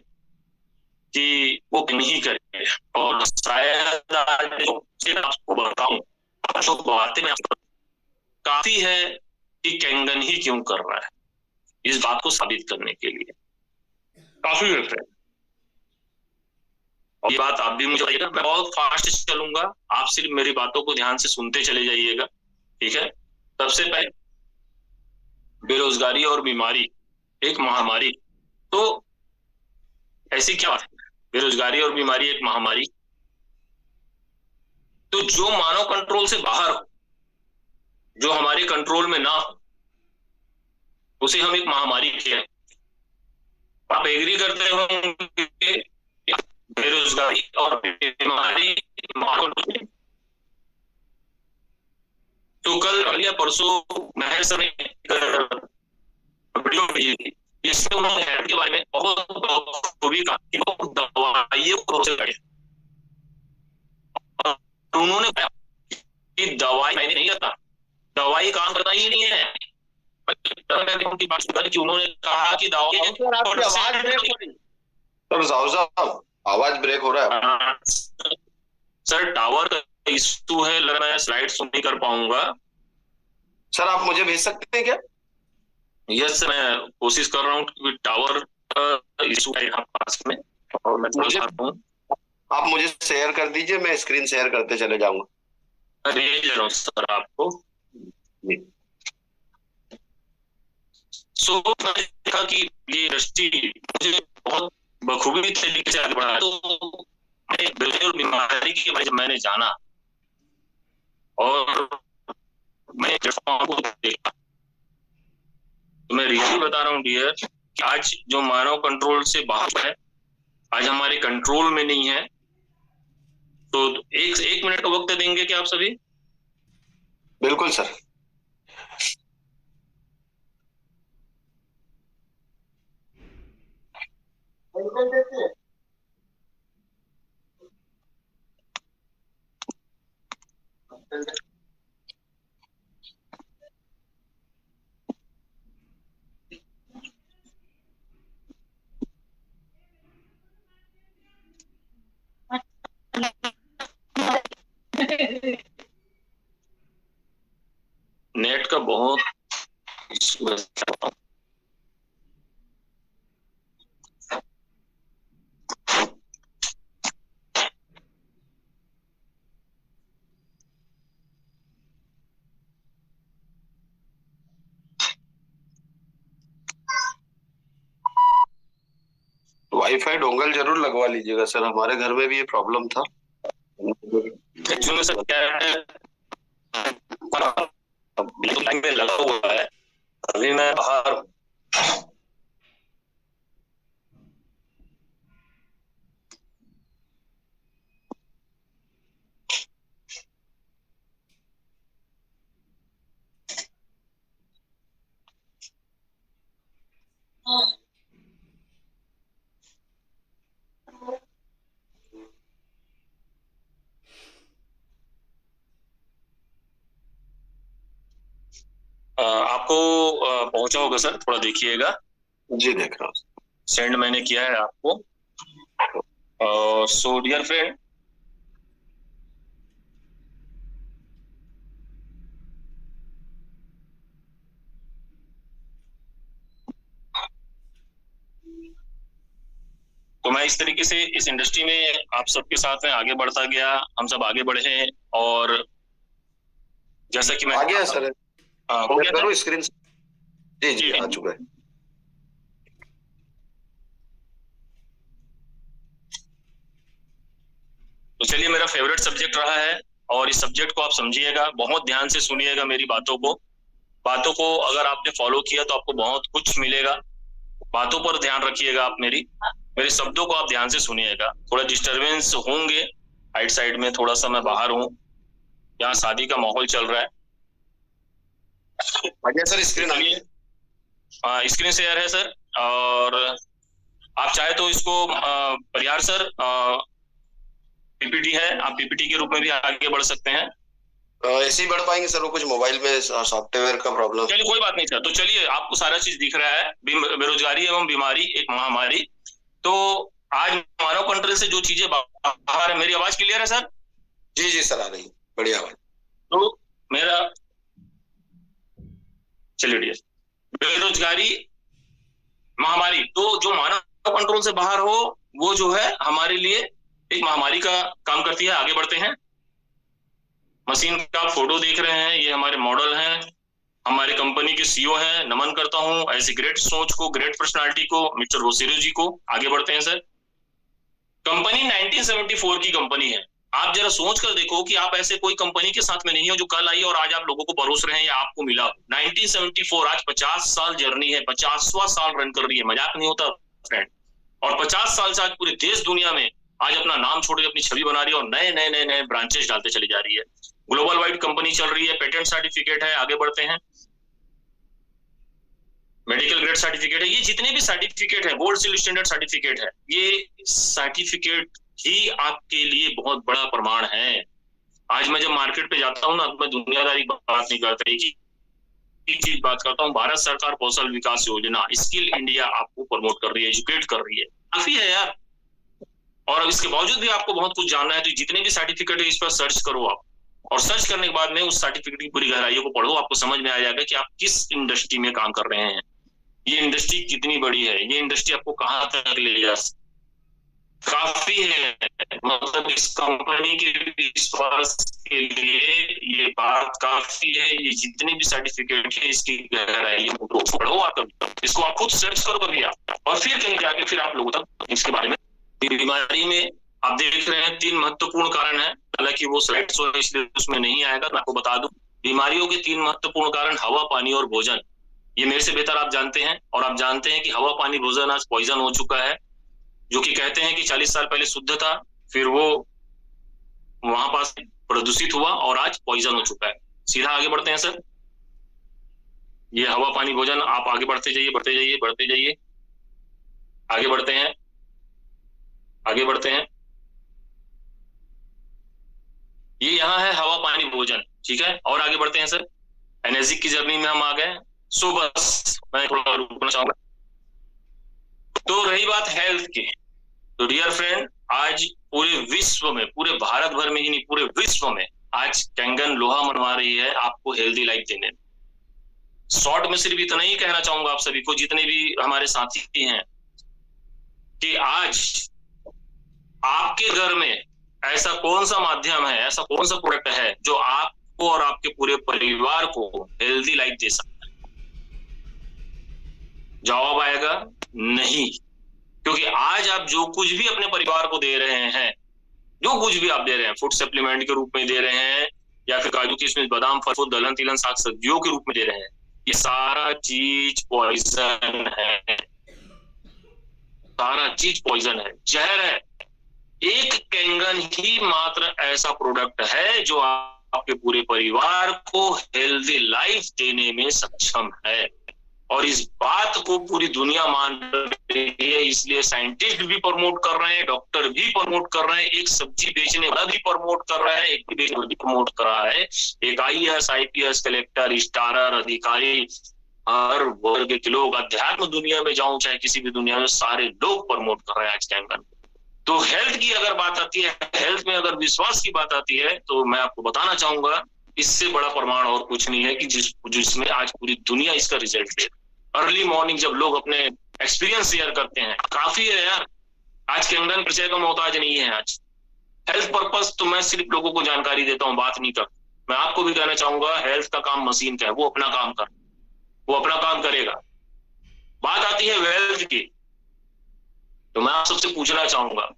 कि वो नहीं करे। और शायद आपको बताऊं, बातें में काफी है कि कैंगन ही क्यों कर रहा है, इस बात को साबित करने के लिए काफी है। और ये बात आप भी मुझे बताइएगा, मैं बहुत फास्ट चलूंगा, आप सिर्फ मेरी बातों को ध्यान से सुनते चले जाइएगा, ठीक है। सबसे पहले बेरोजगारी और बीमारी एक महामारी, तो ऐसी क्या बात है, बेरोजगारी और बीमारी एक महामारी, तो जो मानव कंट्रोल से बाहर हो, जो हमारे कंट्रोल में ना हो, उसे हम एक महामारी कहें। आप एग्री करते होंगे बेरोजगारी और बीमारी, तो कल या परसों महर सर ने वीडियो भेजी थी, इसमें उन्होंने हेल्थ के बारे में बहुत खूबी कहा कि वो दवाइयों को लड़े। उन्होंने कहा कि दवाई मैंने नहीं करता, दवाई काम करता ही नहीं है। उनकी बात सुना कि उन्होंने कहा कि दवाई आवाज ब्रेक हो रहा है सर, टावर का इशू है, लग रहा है स्लाइड नहीं कर पाऊंगा। सर आप मुझे भेज सकते हैं क्या? यस, मैं कोशिश कर रहा हूँ कि टावर का इशू है यहाँ पास में और मैं मुझे आप मुझे शेयर कर दीजिए, मैं स्क्रीन शेयर करते चले जाऊंगा। भेज रहा हूँ सर आपको। सो मैंने देखा कि ये इंडस्ट्री मुझे बहुत बखूबी तरीके से आगे बढ़ा, तो बीमारी के बारे में मैंने जाना और मैं प्लेटफॉर्म को देखा तो मैं रियली बता रहा हूँ डियर कि आज जो मानव कंट्रोल से बाहर है, आज हमारे कंट्रोल में नहीं है। तो एक मिनट का वक्त देंगे क्या आप सभी? बिल्कुल सर। नेट का बहुत वाईफाई डोंगल जरूर लगवा लीजिएगा सर, हमारे घर में भी ये प्रॉब्लम था। एक्चुअली सर क्या है, लाइन में लगा हुआ है, अभी मैं बाहर आपको पहुंचा होगा सर, थोड़ा देखिएगा। जी देख रहा हूँ। सेंड मैंने किया है आपको। सो डियर फ्रेंड, तो मैं इस तरीके से इस इंडस्ट्री में आप सबके साथ में आगे बढ़ता गया, हम सब आगे बढ़े। और जैसा कि मैं आ गया सर, हो गया करो स्क्रीन। जी जी आ चुका है। तो चलिए, मेरा फेवरेट सब्जेक्ट रहा है और इस सब्जेक्ट को आप समझिएगा, बहुत ध्यान से सुनिएगा मेरी बातों को अगर आपने फॉलो किया तो आपको बहुत कुछ मिलेगा। बातों पर ध्यान रखिएगा आप, मेरे शब्दों को आप ध्यान से सुनिएगा। थोड़ा डिस्टरबेंस होंगे, राइट साइड में थोड़ा सा मैं बाहर हूँ, यहाँ शादी का माहौल चल रहा है। सर स्क्रीन आ गई, स्क्रीन शेयर है सर। और आप चाहे तो इसको परिहार सर पीपीटी है, आप पीपीटी के रूप में भी आगे बढ़ सकते हैं। ऐसे ही बढ़ पाएंगे सर, वो कुछ मोबाइल में सॉफ्टवेयर का प्रॉब्लम। चलिए कोई बात नहीं सर, तो चलिए आपको सारा चीज दिख रहा है। बेरोजगारी एवं बीमारी एक महामारी। तो आज मानव कंट्रोल से जो चीजें बाहर है, मेरी आवाज क्लियर है सर? जी जी सर आ रही, बढ़िया आवाज। तो मेरा चलिए डियर, बेरोजगारी महामारी, तो जो मानव कंट्रोल से बाहर हो वो जो है हमारे लिए एक महामारी का काम करती है। आगे बढ़ते हैं। मशीन का फोटो देख रहे हैं, ये हमारे मॉडल हैं, हमारे कंपनी के सीईओ हैं। नमन करता हूं ऐसी ग्रेट सोच को, ग्रेट पर्सनालिटी को, मिस्टर वोसिरो जी को। आगे बढ़ते हैं सर। कंपनी 1974 की कंपनी है। आप जरा सोच कर देखो कि आप ऐसे कोई कंपनी के साथ में नहीं हो जो कल आई और आज आप लोगों को परोस रहे हैं या आपको मिला। 1974, आज 50 साल जर्नी है, 50वां साल रन कर रही है, मजाक नहीं होता फ्रेंड। और 50 साल से आज पूरे देश दुनिया में आज अपना नाम छोड़ के अपनी छवि बना रही है और नए नए नए नए ब्रांचेस डालते चली जा रही है। ग्लोबल वाइड कंपनी चल रही है, पेटेंट सर्टिफिकेट है। आगे बढ़ते हैं। मेडिकल ग्रेड सर्टिफिकेट है। ये जितने भी सर्टिफिकेट है, गोल्ड सिल्वर स्टैंडर्ड सर्टिफिकेट है, ये सर्टिफिकेट ही आपके लिए बहुत बड़ा प्रमाण है। आज मैं जब मार्केट पे जाता हूँ ना, मैं दुनियादारी बात नहीं करता, एक चीज बात करता हूँ। भारत सरकार कौशल विकास योजना, स्किल इंडिया आपको प्रमोट कर रही है, एजुकेट कर रही है, काफी है यार। और इसके बावजूद भी आपको बहुत कुछ जानना है तो जितने भी सर्टिफिकेट है इस पर सर्च करो आप, और सर्च करने के बाद में उस सर्टिफिकेट की पूरी गहराइयों को पढ़ो। आपको समझ में आ जाएगा कि आप किस इंडस्ट्री में काम कर रहे हैं, ये इंडस्ट्री कितनी बड़ी है, ये इंडस्ट्री आपको कहां तक ले जा सकती। काफी है, मतलब इस कंपनी के विश्वास के लिए ये बात काफी है। ये जितने भी सर्टिफिकेट है इसकी गहराई पढ़ो आप, इसको आप खुद सर्च करो कभी आप, और फिर कहीं जाके फिर आप लोगों तक इसके बारे में। बीमारी में आप देख रहे हैं 3 महत्वपूर्ण कारण है, हालांकि वो स्लाइड्स इसलिए उसमें नहीं आएगा, मैं आपको बता दूं। बीमारियों के 3 महत्वपूर्ण कारण हवा, पानी और भोजन, ये मेरे से बेहतर आप जानते हैं। और आप जानते हैं कि हवा, पानी, भोजन आज पॉइजन हो चुका है, जो कि कहते हैं कि 40 साल पहले शुद्ध था, फिर वो वहां पास प्रदूषित हुआ और आज पॉइजन हो चुका है। सीधा आगे बढ़ते हैं सर। ये हवा, पानी, भोजन, आप आगे बढ़ते जाइए, बढ़ते जाइए, बढ़ते जाइए, आगे बढ़ते हैं, आगे बढ़ते हैं। ये यहाँ है हवा, पानी, भोजन, ठीक है। और आगे बढ़ते हैं सर, एनर्जी की जर्नी में हम आ गए। सो बस मैं थोड़ा रुकना चाहूंगा। तो रही बात हेल्थ की, तो डियर फ्रेंड, आज पूरे विश्व में, पूरे भारत भर में ही नहीं, पूरे विश्व में आज कैंगन लोहा मनवा रही है आपको हेल्दी लाइफ देने में। शॉर्ट में सिर्फ इतना ही कहना चाहूंगा आप सभी को, जितने भी हमारे साथी हैं, कि आज आपके घर में ऐसा कौन सा माध्यम है, ऐसा कौन सा प्रोडक्ट है जो आपको और आपके पूरे परिवार को हेल्दी लाइफ दे सकता है? जवाब आएगा नहीं। क्योंकि आज आप जो कुछ भी अपने परिवार को दे रहे हैं, जो कुछ भी आप दे रहे हैं, फूड सप्लीमेंट के रूप में दे रहे हैं, या फिर काजू किशमिश बादाम फल दलहन तिलहन साग सब्जियों के रूप में दे रहे हैं, ये सारा चीज पॉइजन है, सारा चीज पॉइजन है, जहर है। एक कैंगन ही मात्र ऐसा प्रोडक्ट है जो आपके पूरे परिवार को हेल्दी लाइफ देने में सक्षम है। और इस बात को पूरी दुनिया मान रही है, इसलिए साइंटिस्ट भी प्रमोट कर रहे हैं, डॉक्टर भी प्रमोट कर रहे हैं, एक सब्जी बेचने वाला भी प्रमोट कर रहा है, एक भी प्रमोट कर रहा है, एक IAS, IPS, कलेक्टर, स्टारर, अधिकारी, हर वर्ग के लोग, अध्यात्म दुनिया में जाऊं चाहे किसी भी दुनिया में, सारे लोग प्रमोट कर रहे हैं आज कैंगन। तो हेल्थ की अगर बात आती है, हेल्थ में अगर विश्वास की बात आती है, तो मैं आपको बताना चाहूंगा इससे बड़ा प्रमाण और कुछ नहीं है कि जिसमें आज पूरी दुनिया इसका रिजल्ट ले। अर्ली मॉर्निंग जब लोग अपने एक्सपीरियंस शेयर करते हैं, काफी है यार। आज कैंगन परिचय का मोहताज नहीं है। आज हेल्थ पर्पस तो मैं सिर्फ लोगों को जानकारी देता हूँ, बात नहीं करता। मैं आपको भी कहना चाहूंगा, हेल्थ का काम मशीन का है, वो अपना काम कर, वो अपना काम करेगा। बात आती है वेल्थ की, तो मैं आप सबसे पूछना चाहूंगा,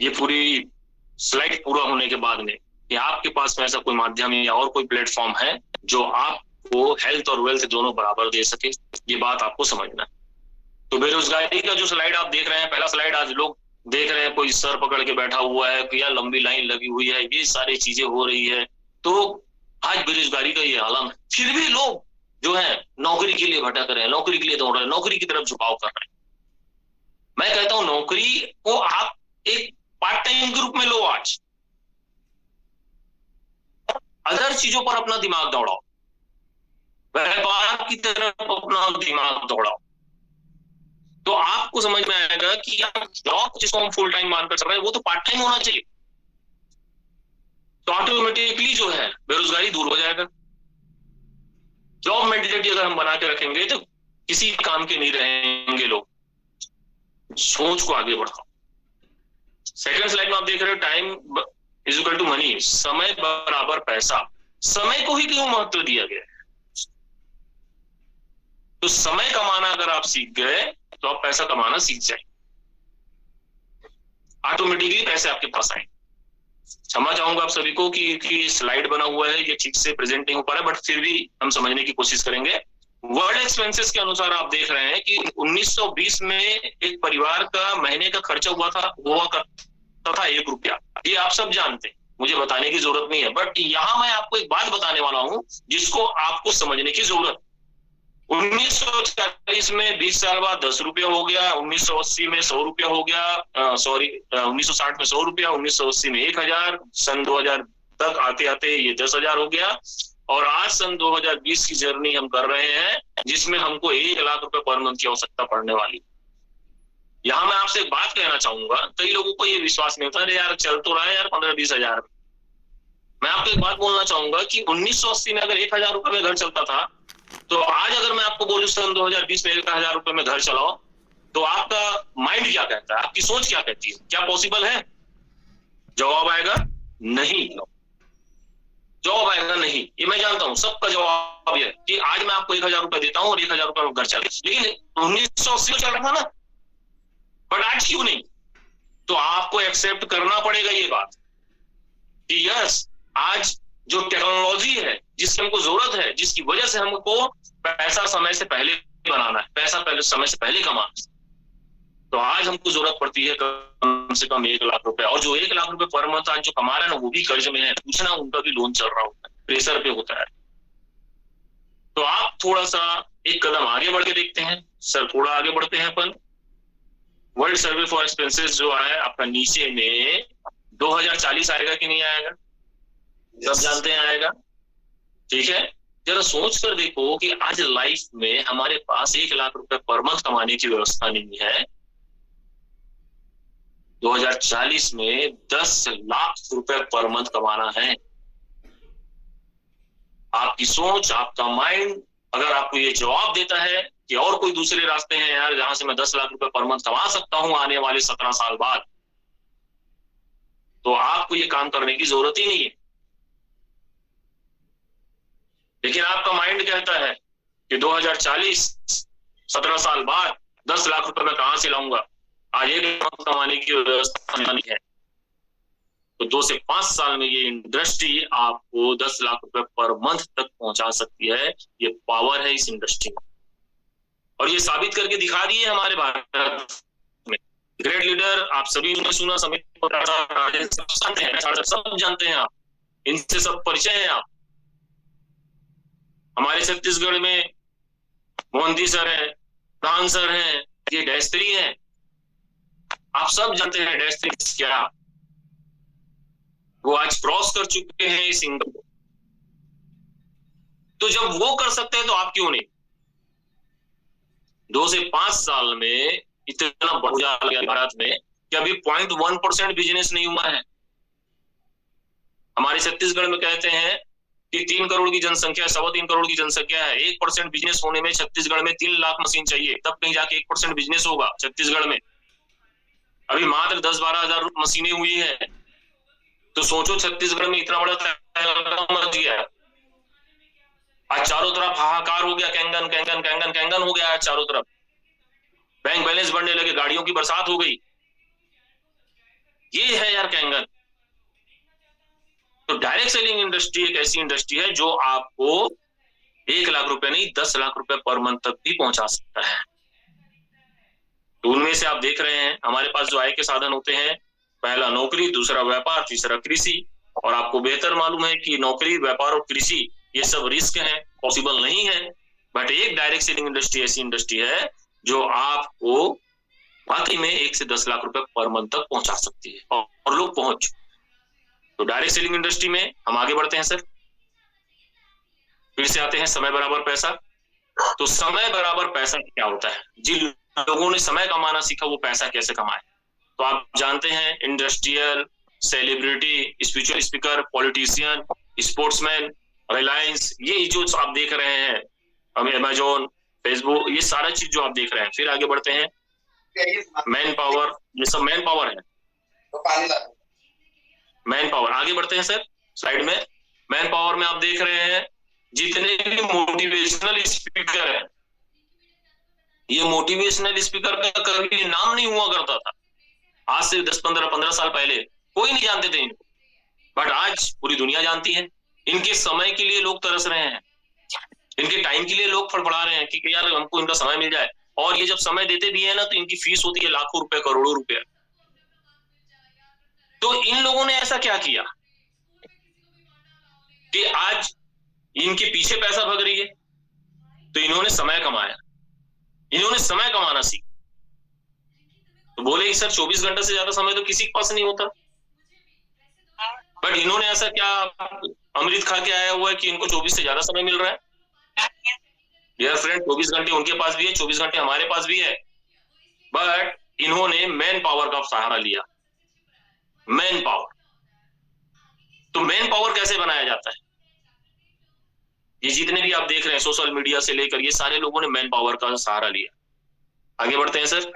ये पूरी स्लाइड पूरा होने के बाद में, कि आपके पास में ऐसा कोई माध्यम या और कोई प्लेटफॉर्म है जो आपको हेल्थ और वेल्थ दोनों बराबर दे सके? ये बात आपको समझना है। तो बेरोजगारी का जो स्लाइड आप देख रहे हैं, पहला स्लाइड, आज लोग देख रहे हैं कोई सर पकड़ के बैठा हुआ है कि यार लंबी लाइन लगी हुई है, ये सारी चीजें हो रही है। तो आज बेरोजगारी का ये आलम है, फिर भी लोग जो है नौकरी के लिए भटक रहे हैं, नौकरी के लिए दौड़ रहे हैं, नौकरी की तरफ झुकाव कर रहे हैं। मैं कहता हूं नौकरी को आप एक पार्ट टाइम के रूप में लो, आज अदर चीजों पर अपना दिमाग दौड़ाओ, व्यापार की तरफ अपना दिमाग दौड़ाओ, तो आपको समझ में आएगा कि यार जॉब जिसको हम फुल टाइम मानकर चल रहे हैं वो तो पार्ट टाइम होना चाहिए। तो ऑटोमेटिकली जो है बेरोजगारी दूर हो जाएगा। जॉब मेंटेलिटी अगर हम बना के रखेंगे तो किसी काम के नहीं रहेंगे लोग। सोच को आगे बढ़ाओ। सेकंड स्लाइड में आप देख रहे हो, time is equal to money, समय बराबर पैसा। समय को ही क्यों महत्व दिया गया है? तो समय कमाना अगर आप सीख गए तो आप पैसा कमाना सीख जाए, ऑटोमेटिकली पैसे आपके पास आए। क्षमा चाहूंगा आप सभी को कि स्लाइड बना हुआ है, ये ठीक से प्रेजेंट नहीं हो पा रहा है, बट फिर भी हम समझने की कोशिश करेंगे। वर्ल्ड एक्सपेंसेस के अनुसार आप देख रहे हैं कि 1920 में एक परिवार का महीने का खर्चा हुआ करता था 1 रुपया। ये आप सब जानते हैं, मुझे बताने की जरूरत नहीं है, बट यहां मैं आपको एक बात बताने वाला हूं जिसको आपको समझने की जरूरत। 1940 में 20 साल बाद 10 रुपया हो गया, 1980 में 100 रुपया हो गया, 1960 में 100 रुपया, 1980 में 1000, सन 2000 तक आते आते ये 10,000 हो गया, और आज सन 2020 की जर्नी हम कर रहे हैं जिसमें हमको 1 लाख रुपए पर मंथ की आवश्यकता पड़ने वाली। यहां मैं आपसे एक बात कहना चाहूंगा, कई लोगों को ये विश्वास नहीं होता, अरे यार चल तो रहा है यार 15-20 हजार। मैं आपको एक बात बोलना चाहूंगा कि 1980 में अगर 1,000 रुपए में घर चलता था, तो आज अगर मैं आपको बोलूं सन 2020 में 1,000 रुपए में घर चलाओ, तो आपका माइंड क्या कहता है, आपकी सोच क्या कहती है? क्या पॉसिबल है? जवाब आएगा नहीं। जवाब आएगा नहीं। ये मैं जानता हूं, सबका जवाब ये कि आज मैं आपको 1,000 रुपए देता हूं और 1,000 रुपए में घर चले, लेकिन 1980 में चल रहा था ना, बट आज क्यों नहीं? तो आपको एक्सेप्ट करना पड़ेगा ये बात कि यस, आज जो टेक्नोलॉजी है जिसकी हमको जरूरत है, जिसकी वजह से हमको पैसा समय से पहले बनाना है, पैसा पहले समय से पहले कमाना है, तो आज हमको जरूरत पड़ती है कम से कम 1 लाख रुपए। और जो 1 लाख रुपए पर मंथ आज जो कमा रहे हैं ना, वो भी कर्ज में है, पूछना उनका भी लोन चल रहा होता है, प्रेशर पे होता है। तो आप थोड़ा सा एक कदम आगे बढ़ के देखते हैं सर, थोड़ा आगे बढ़ते हैं अपन। वर्ल्ड सर्वे फॉर एक्सपेंसेस जो है आपका नीचे में 2040 आएगा कि नहीं आएगा, सब जानते हैं आएगा, ठीक है। जरा सोच कर देखो कि आज लाइफ में हमारे पास 1 लाख रुपए पर मंथ कमाने की व्यवस्था नहीं है, 2040 में 10 लाख रुपए पर मंथ कमाना है। आपकी सोच, आपका माइंड अगर आपको ये जवाब देता है कि और कोई दूसरे रास्ते हैं यार जहां से मैं 10 लाख रुपए पर मंथ कमा सकता हूं आने वाले 17 साल बाद, तो आपको ये काम करने की जरूरत ही नहीं है। लेकिन आपका माइंड कहता है कि 2040 17 साल बाद 10 लाख रुपए मैं कहां से लाऊंगा, आज 1 लाख कमाने की व्यवस्था नहीं है। तो 2 से 5 साल में ये इंडस्ट्री आपको 10 लाख रुपए पर मंथ तक पहुंचा सकती है। ये पावर है इस इंडस्ट्री में, और ये साबित करके दिखा रही है हमारे भारत में। ग्रेट लीडर आप सभी ने सुना, समित सब जानते हैं आप, इनसे सब परिचय है आप। हमारे छत्तीसगढ़ में मोहंती सर है, प्राण सर है, ये डैश 3 है, आप सब जानते हैं डैश 3 क्या, वो आज क्रॉस कर चुके हैं इस इंकम को। तो जब वो कर सकते हैं तो आप क्यों नहीं। 2 से 5 साल में इतना बढ़ गया भारत में कि अभी 0.1% बिजनेस नहीं हुआ है। हमारे छत्तीसगढ़ में कहते हैं कि 3 करोड़ की जनसंख्या, 3.25 करोड़ की जनसंख्या है, 1% बिजनेस होने में छत्तीसगढ़ में 3 लाख मशीन चाहिए, तब कहीं जाके 1% बिजनेस होगा छत्तीसगढ़ में। अभी मात्र 10-12 हजार मशीनें हुई है। तो सोचो छत्तीसगढ़ में इतना बड़ा मच गया, आज चारों तरफ हाहाकार हो गया, कैंगन कैंगन कैंगन कैंगन हो गया आज चारों तरफ, बैंक बैलेंस बढ़ने लगे, गाड़ियों की बरसात हो गई। ये है यार कैंगन। तो डायरेक्ट सेलिंग इंडस्ट्री एक ऐसी इंडस्ट्री है जो आपको 1 लाख रुपए नहीं 10 लाख रुपए पर मंथ तक भी पहुंचा सकता है। तो उनमें से आप देख रहे हैं हमारे पास जो आय के साधन होते हैं, पहला नौकरी, दूसरा व्यापार, तीसरा कृषि। और आपको बेहतर मालूम है कि नौकरी, व्यापार और कृषि ये सब रिस्क है, पॉसिबल नहीं है। बट एक डायरेक्ट सेलिंग इंडस्ट्री ऐसी इंडस्ट्री है जो आपको वाकई में 1 से 10 लाख रुपए पर मंथ तक पहुंचा सकती है, और लोग पहुंच। तो डायरेक्ट सेलिंग इंडस्ट्री में हम आगे बढ़ते हैं सर। फिर से आते हैं समय बराबर पैसा। तो समय बराबर पैसा क्या होता है, जिन लोगों ने समय कमाना सीखा वो पैसा कैसे कमाए। तो आप जानते हैं industrial, celebrity, spiritual speaker, politician, sportsman, Reliance, ये जो आप देख रहे हैं, अमेजोन, फेसबुक, ये सारा चीज जो आप देख रहे हैं। फिर आगे बढ़ते हैं, मैन पावर, ये सब मैन पावर है। मैन पावर, आगे बढ़ते हैं सर स्लाइड में। मैन पावर में आप देख रहे हैं जितने भी मोटिवेशनल स्पीकर है, ये मोटिवेशनल स्पीकर का कभी नाम नहीं हुआ करता था। आज से 10-15 साल पहले कोई नहीं जानते थे इनको, बट आज पूरी दुनिया जानती है। इनके समय के लिए लोग तरस रहे हैं, इनके टाइम के लिए लोग फड़फड़ा रहे हैं कि यार हमको इनका समय मिल जाए। और ये जब समय देते भी है ना, तो इनकी फीस होती है लाखों रुपए, करोड़ों रुपए। तो इन लोगों ने ऐसा क्या किया कि आज इनके पीछे पैसा भग रही है, तो इन्होंने समय कमाया, इन्होंने समय कमाना सीखा। तो बोले कि सर 24 घंटे से ज्यादा समय तो किसी के पास नहीं होता, बट इन्होंने ऐसा क्या अमृत खा के आया हुआ है कि इनको 24 से ज्यादा समय मिल रहा है। डियर फ्रेंड, 24 घंटे उनके पास भी है, 24 घंटे हमारे पास भी है, बट इन्होंने मैन पावर का सहारा लिया। मैन पावर, तो मैन पावर कैसे बनाया जाता है, ये जितने भी आप देख रहे हैं सोशल मीडिया से लेकर, ये सारे लोगों ने मैन पावर का सहारा लिया। आगे बढ़ते हैं सर,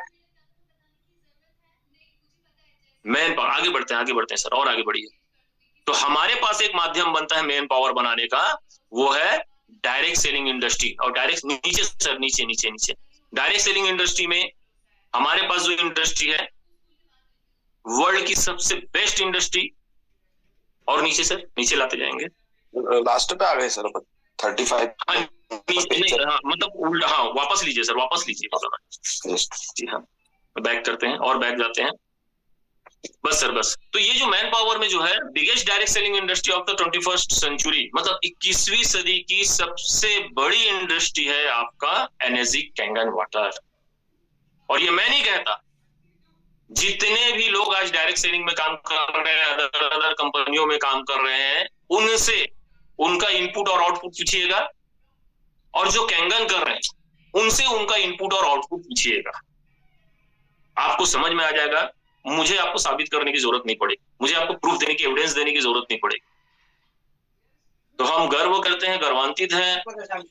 मैन पावर, आगे बढ़ते हैं सर, और आगे बढ़िए। तो हमारे पास एक माध्यम बनता है मैन पावर बनाने का, वो है डायरेक्ट सेलिंग इंडस्ट्री। और डायरेक्ट, नीचे सर, नीचे डायरेक्ट सेलिंग इंडस्ट्री में हमारे पास जो इंडस्ट्री है वर्ल्ड की सबसे बेस्ट इंडस्ट्री, और नीचे सर, नीचे लाते जाएंगे, लास्ट पे आ गए सर, 35। हाँ मतलब उल्टा, हाँ वापस लीजिए सर, वापस लीजिए। जी हाँ, बैक करते हैं और बैक जाते हैं, बस सर बस। तो ये जो मैन पावर में जो है biggest direct selling industry of the 21st century, मतलब 21वीं सदी की सबसे बड़ी इंडस्ट्री है आपका एनर्जी कैंगन वाटर। और ये मैं नहीं कहता, जितने भी लोग आज डायरेक्ट सेलिंग में काम कर रहे हैं, अदर कंपनियों में काम कर रहे हैं, उनसे उनका इनपुट और आउटपुट पूछिएगा, और जो कैंगन कर रहे हैं उनसे उनका इनपुट और आउटपुट पूछिएगा, आपको समझ में आ जाएगा। मुझे आपको साबित करने की जरूरत नहीं पड़ेगी, मुझे आपको प्रूफ देने की, एविडेंस देने की जरूरत नहीं पड़ेगी। तो हम गर्व करते हैं, गर्वान्वित हैं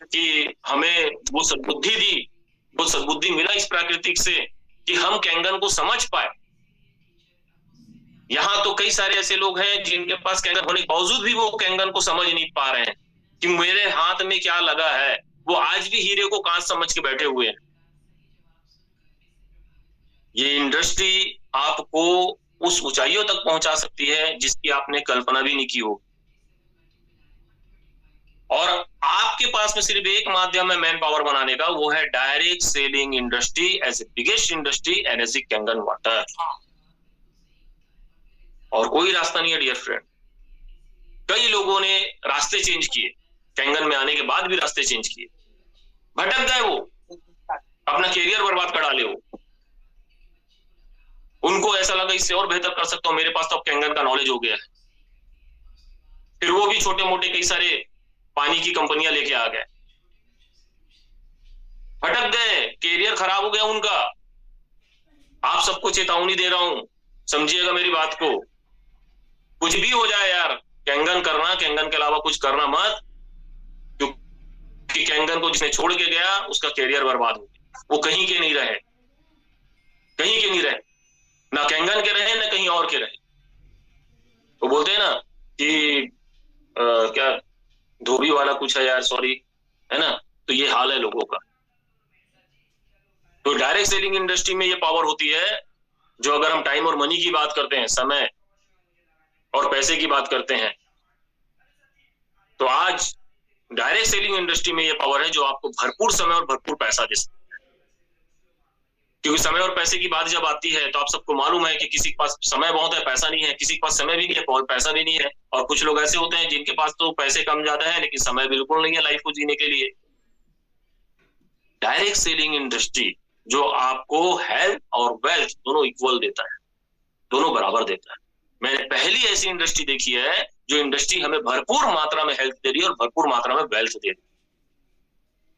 कि हमें वो सद्बुद्धि दी, वो सद्बुद्धि मिला इस प्राकृतिक से कि हम कैंगन को समझ पाए। यहाँ तो कई सारे ऐसे लोग हैं जिनके पास कैंगन होने के बावजूद भी वो कैंगन को समझ नहीं पा रहे हैं कि मेरे हाथ में क्या लगा है। वो आज भी हीरे को कांच समझ के बैठे हुए हैं। ये इंडस्ट्री आपको उस ऊंचाइयों तक पहुंचा सकती है जिसकी आपने कल्पना भी नहीं की हो। और आपके पास में सिर्फ एक माध्यम है मैन पावर बनाने का, वो है direct selling industry as a biggest industry energy Kangen water. और कोई रास्ता नहीं है डियर फ्रेंड। कई लोगों ने रास्ते चेंज किए, कैंगन में आने के बाद भी रास्ते चेंज किए, भटक गए, वो अपना कैरियर बर्बाद कर डाले। वो उनको ऐसा लगा इससे और बेहतर कर सकता हूं, मेरे पास तो अब कैंगन का नॉलेज हो गया है। फिर वो भी छोटे मोटे कई सारे पानी की कंपनियां लेके आ गए, भटक गए, कैरियर खराब हो गया उनका। आप सबको चेतावनी दे रहा हूं, समझिएगा मेरी बात को। कुछ भी हो जाए यार, कैंगन करना, कैंगन के अलावा कुछ करना मत, क्योंकि कैंगन को जिसने छोड़ के गया उसका कैरियर बर्बाद हो गया। वो कहीं के नहीं रहे, कहीं के नहीं रहे, ना कैंगन के रहे ना कहीं और के रहे। तो बोलते हैं ना कि क्या धोबी वाला कुछ है यार, सॉरी, है ना। तो ये हाल है लोगों का। तो डायरेक्ट सेलिंग इंडस्ट्री में ये पावर होती है, जो अगर हम टाइम और मनी की बात करते हैं, समय और पैसे की बात करते हैं, तो आज डायरेक्ट सेलिंग इंडस्ट्री में ये पावर है जो आपको भरपूर समय और भरपूर पैसा दे सकता है। क्योंकि समय और पैसे की बात जब आती है तो आप सबको मालूम है कि किसी के पास समय बहुत है, पैसा नहीं है, किसी के पास समय भी नहीं है और पैसा भी नहीं है, और कुछ लोग ऐसे होते हैं जिनके पास तो पैसे कम ज्यादा है लेकिन समय बिल्कुल नहीं है लाइफ को जीने के लिए। डायरेक्ट सेलिंग इंडस्ट्री जो आपको हेल्थ और वेल्थ दोनों इक्वल देता है, दोनों बराबर देता है। मैंने पहली ऐसी इंडस्ट्री देखी है जो इंडस्ट्री हमें भरपूर मात्रा में हेल्थ दे रही है और भरपूर मात्रा में वेल्थ दे रही है।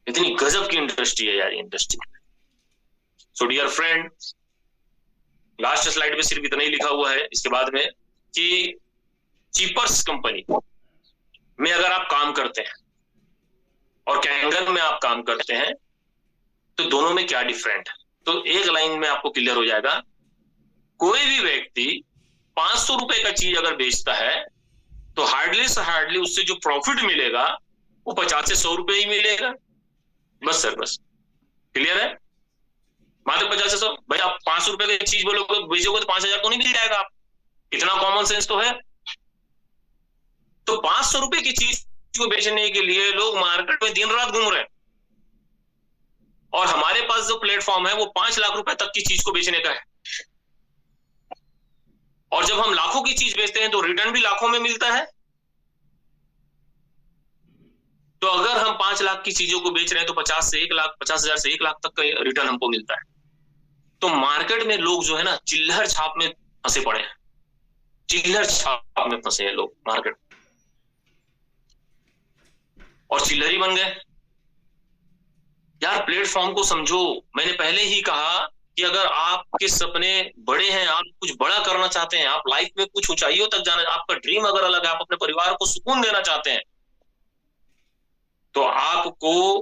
इतनी गजब की इंडस्ट्री है यार ये industry. So dear friend, last slide में सिर्फ इतना ही लिखा हुआ है इसके बाद में कि चीपर्स कंपनी में अगर आप काम करते हैं और कैंगन में आप काम करते हैं तो दोनों में क्या डिफरेंट है। तो एक लाइन में आपको क्लियर हो जाएगा। कोई भी व्यक्ति 500 रुपए का चीज अगर बेचता है तो हार्डली से हार्डली उससे जो प्रॉफिट मिलेगा वो 50 से 100 रुपए ही मिलेगा। बस सर बस, क्लियर है। मात्र 50 से 100। भाई आप 500 रुपए की चीज बोलोगे बेचोगे तो 5000 तो नहीं मिल जाएगा। आप इतना कॉमन सेंस तो है। तो 500 रुपए की चीज को बेचने के लिए लोग मार्केट में दिन रात घूम रहे हैं, और हमारे पास जो प्लेटफॉर्म है वो 5 लाख रुपए तक की चीज को बेचने का है। और जब हम लाखों की चीज बेचते हैं तो रिटर्न भी लाखों में मिलता है। तो अगर हम 5 लाख की चीजों को बेच रहे हैं तो 50 से 1 लाख, 50,000 से 1 लाख तक का रिटर्न हमको मिलता है। तो मार्केट में लोग जो है ना चिल्लर छाप में फंसे पड़े हैं, चिल्लर छाप में फंसे हैं लोग मार्केट, और चिल्लर बन गए यार। प्लेटफॉर्म को समझो। मैंने पहले ही कहा कि अगर आपके सपने बड़े हैं, आप कुछ बड़ा करना चाहते हैं, आप लाइफ में कुछ ऊंचाइयों तक जाना, आपका ड्रीम अगर अलग है, आप अपने परिवार को सुकून देना चाहते हैं, तो आपको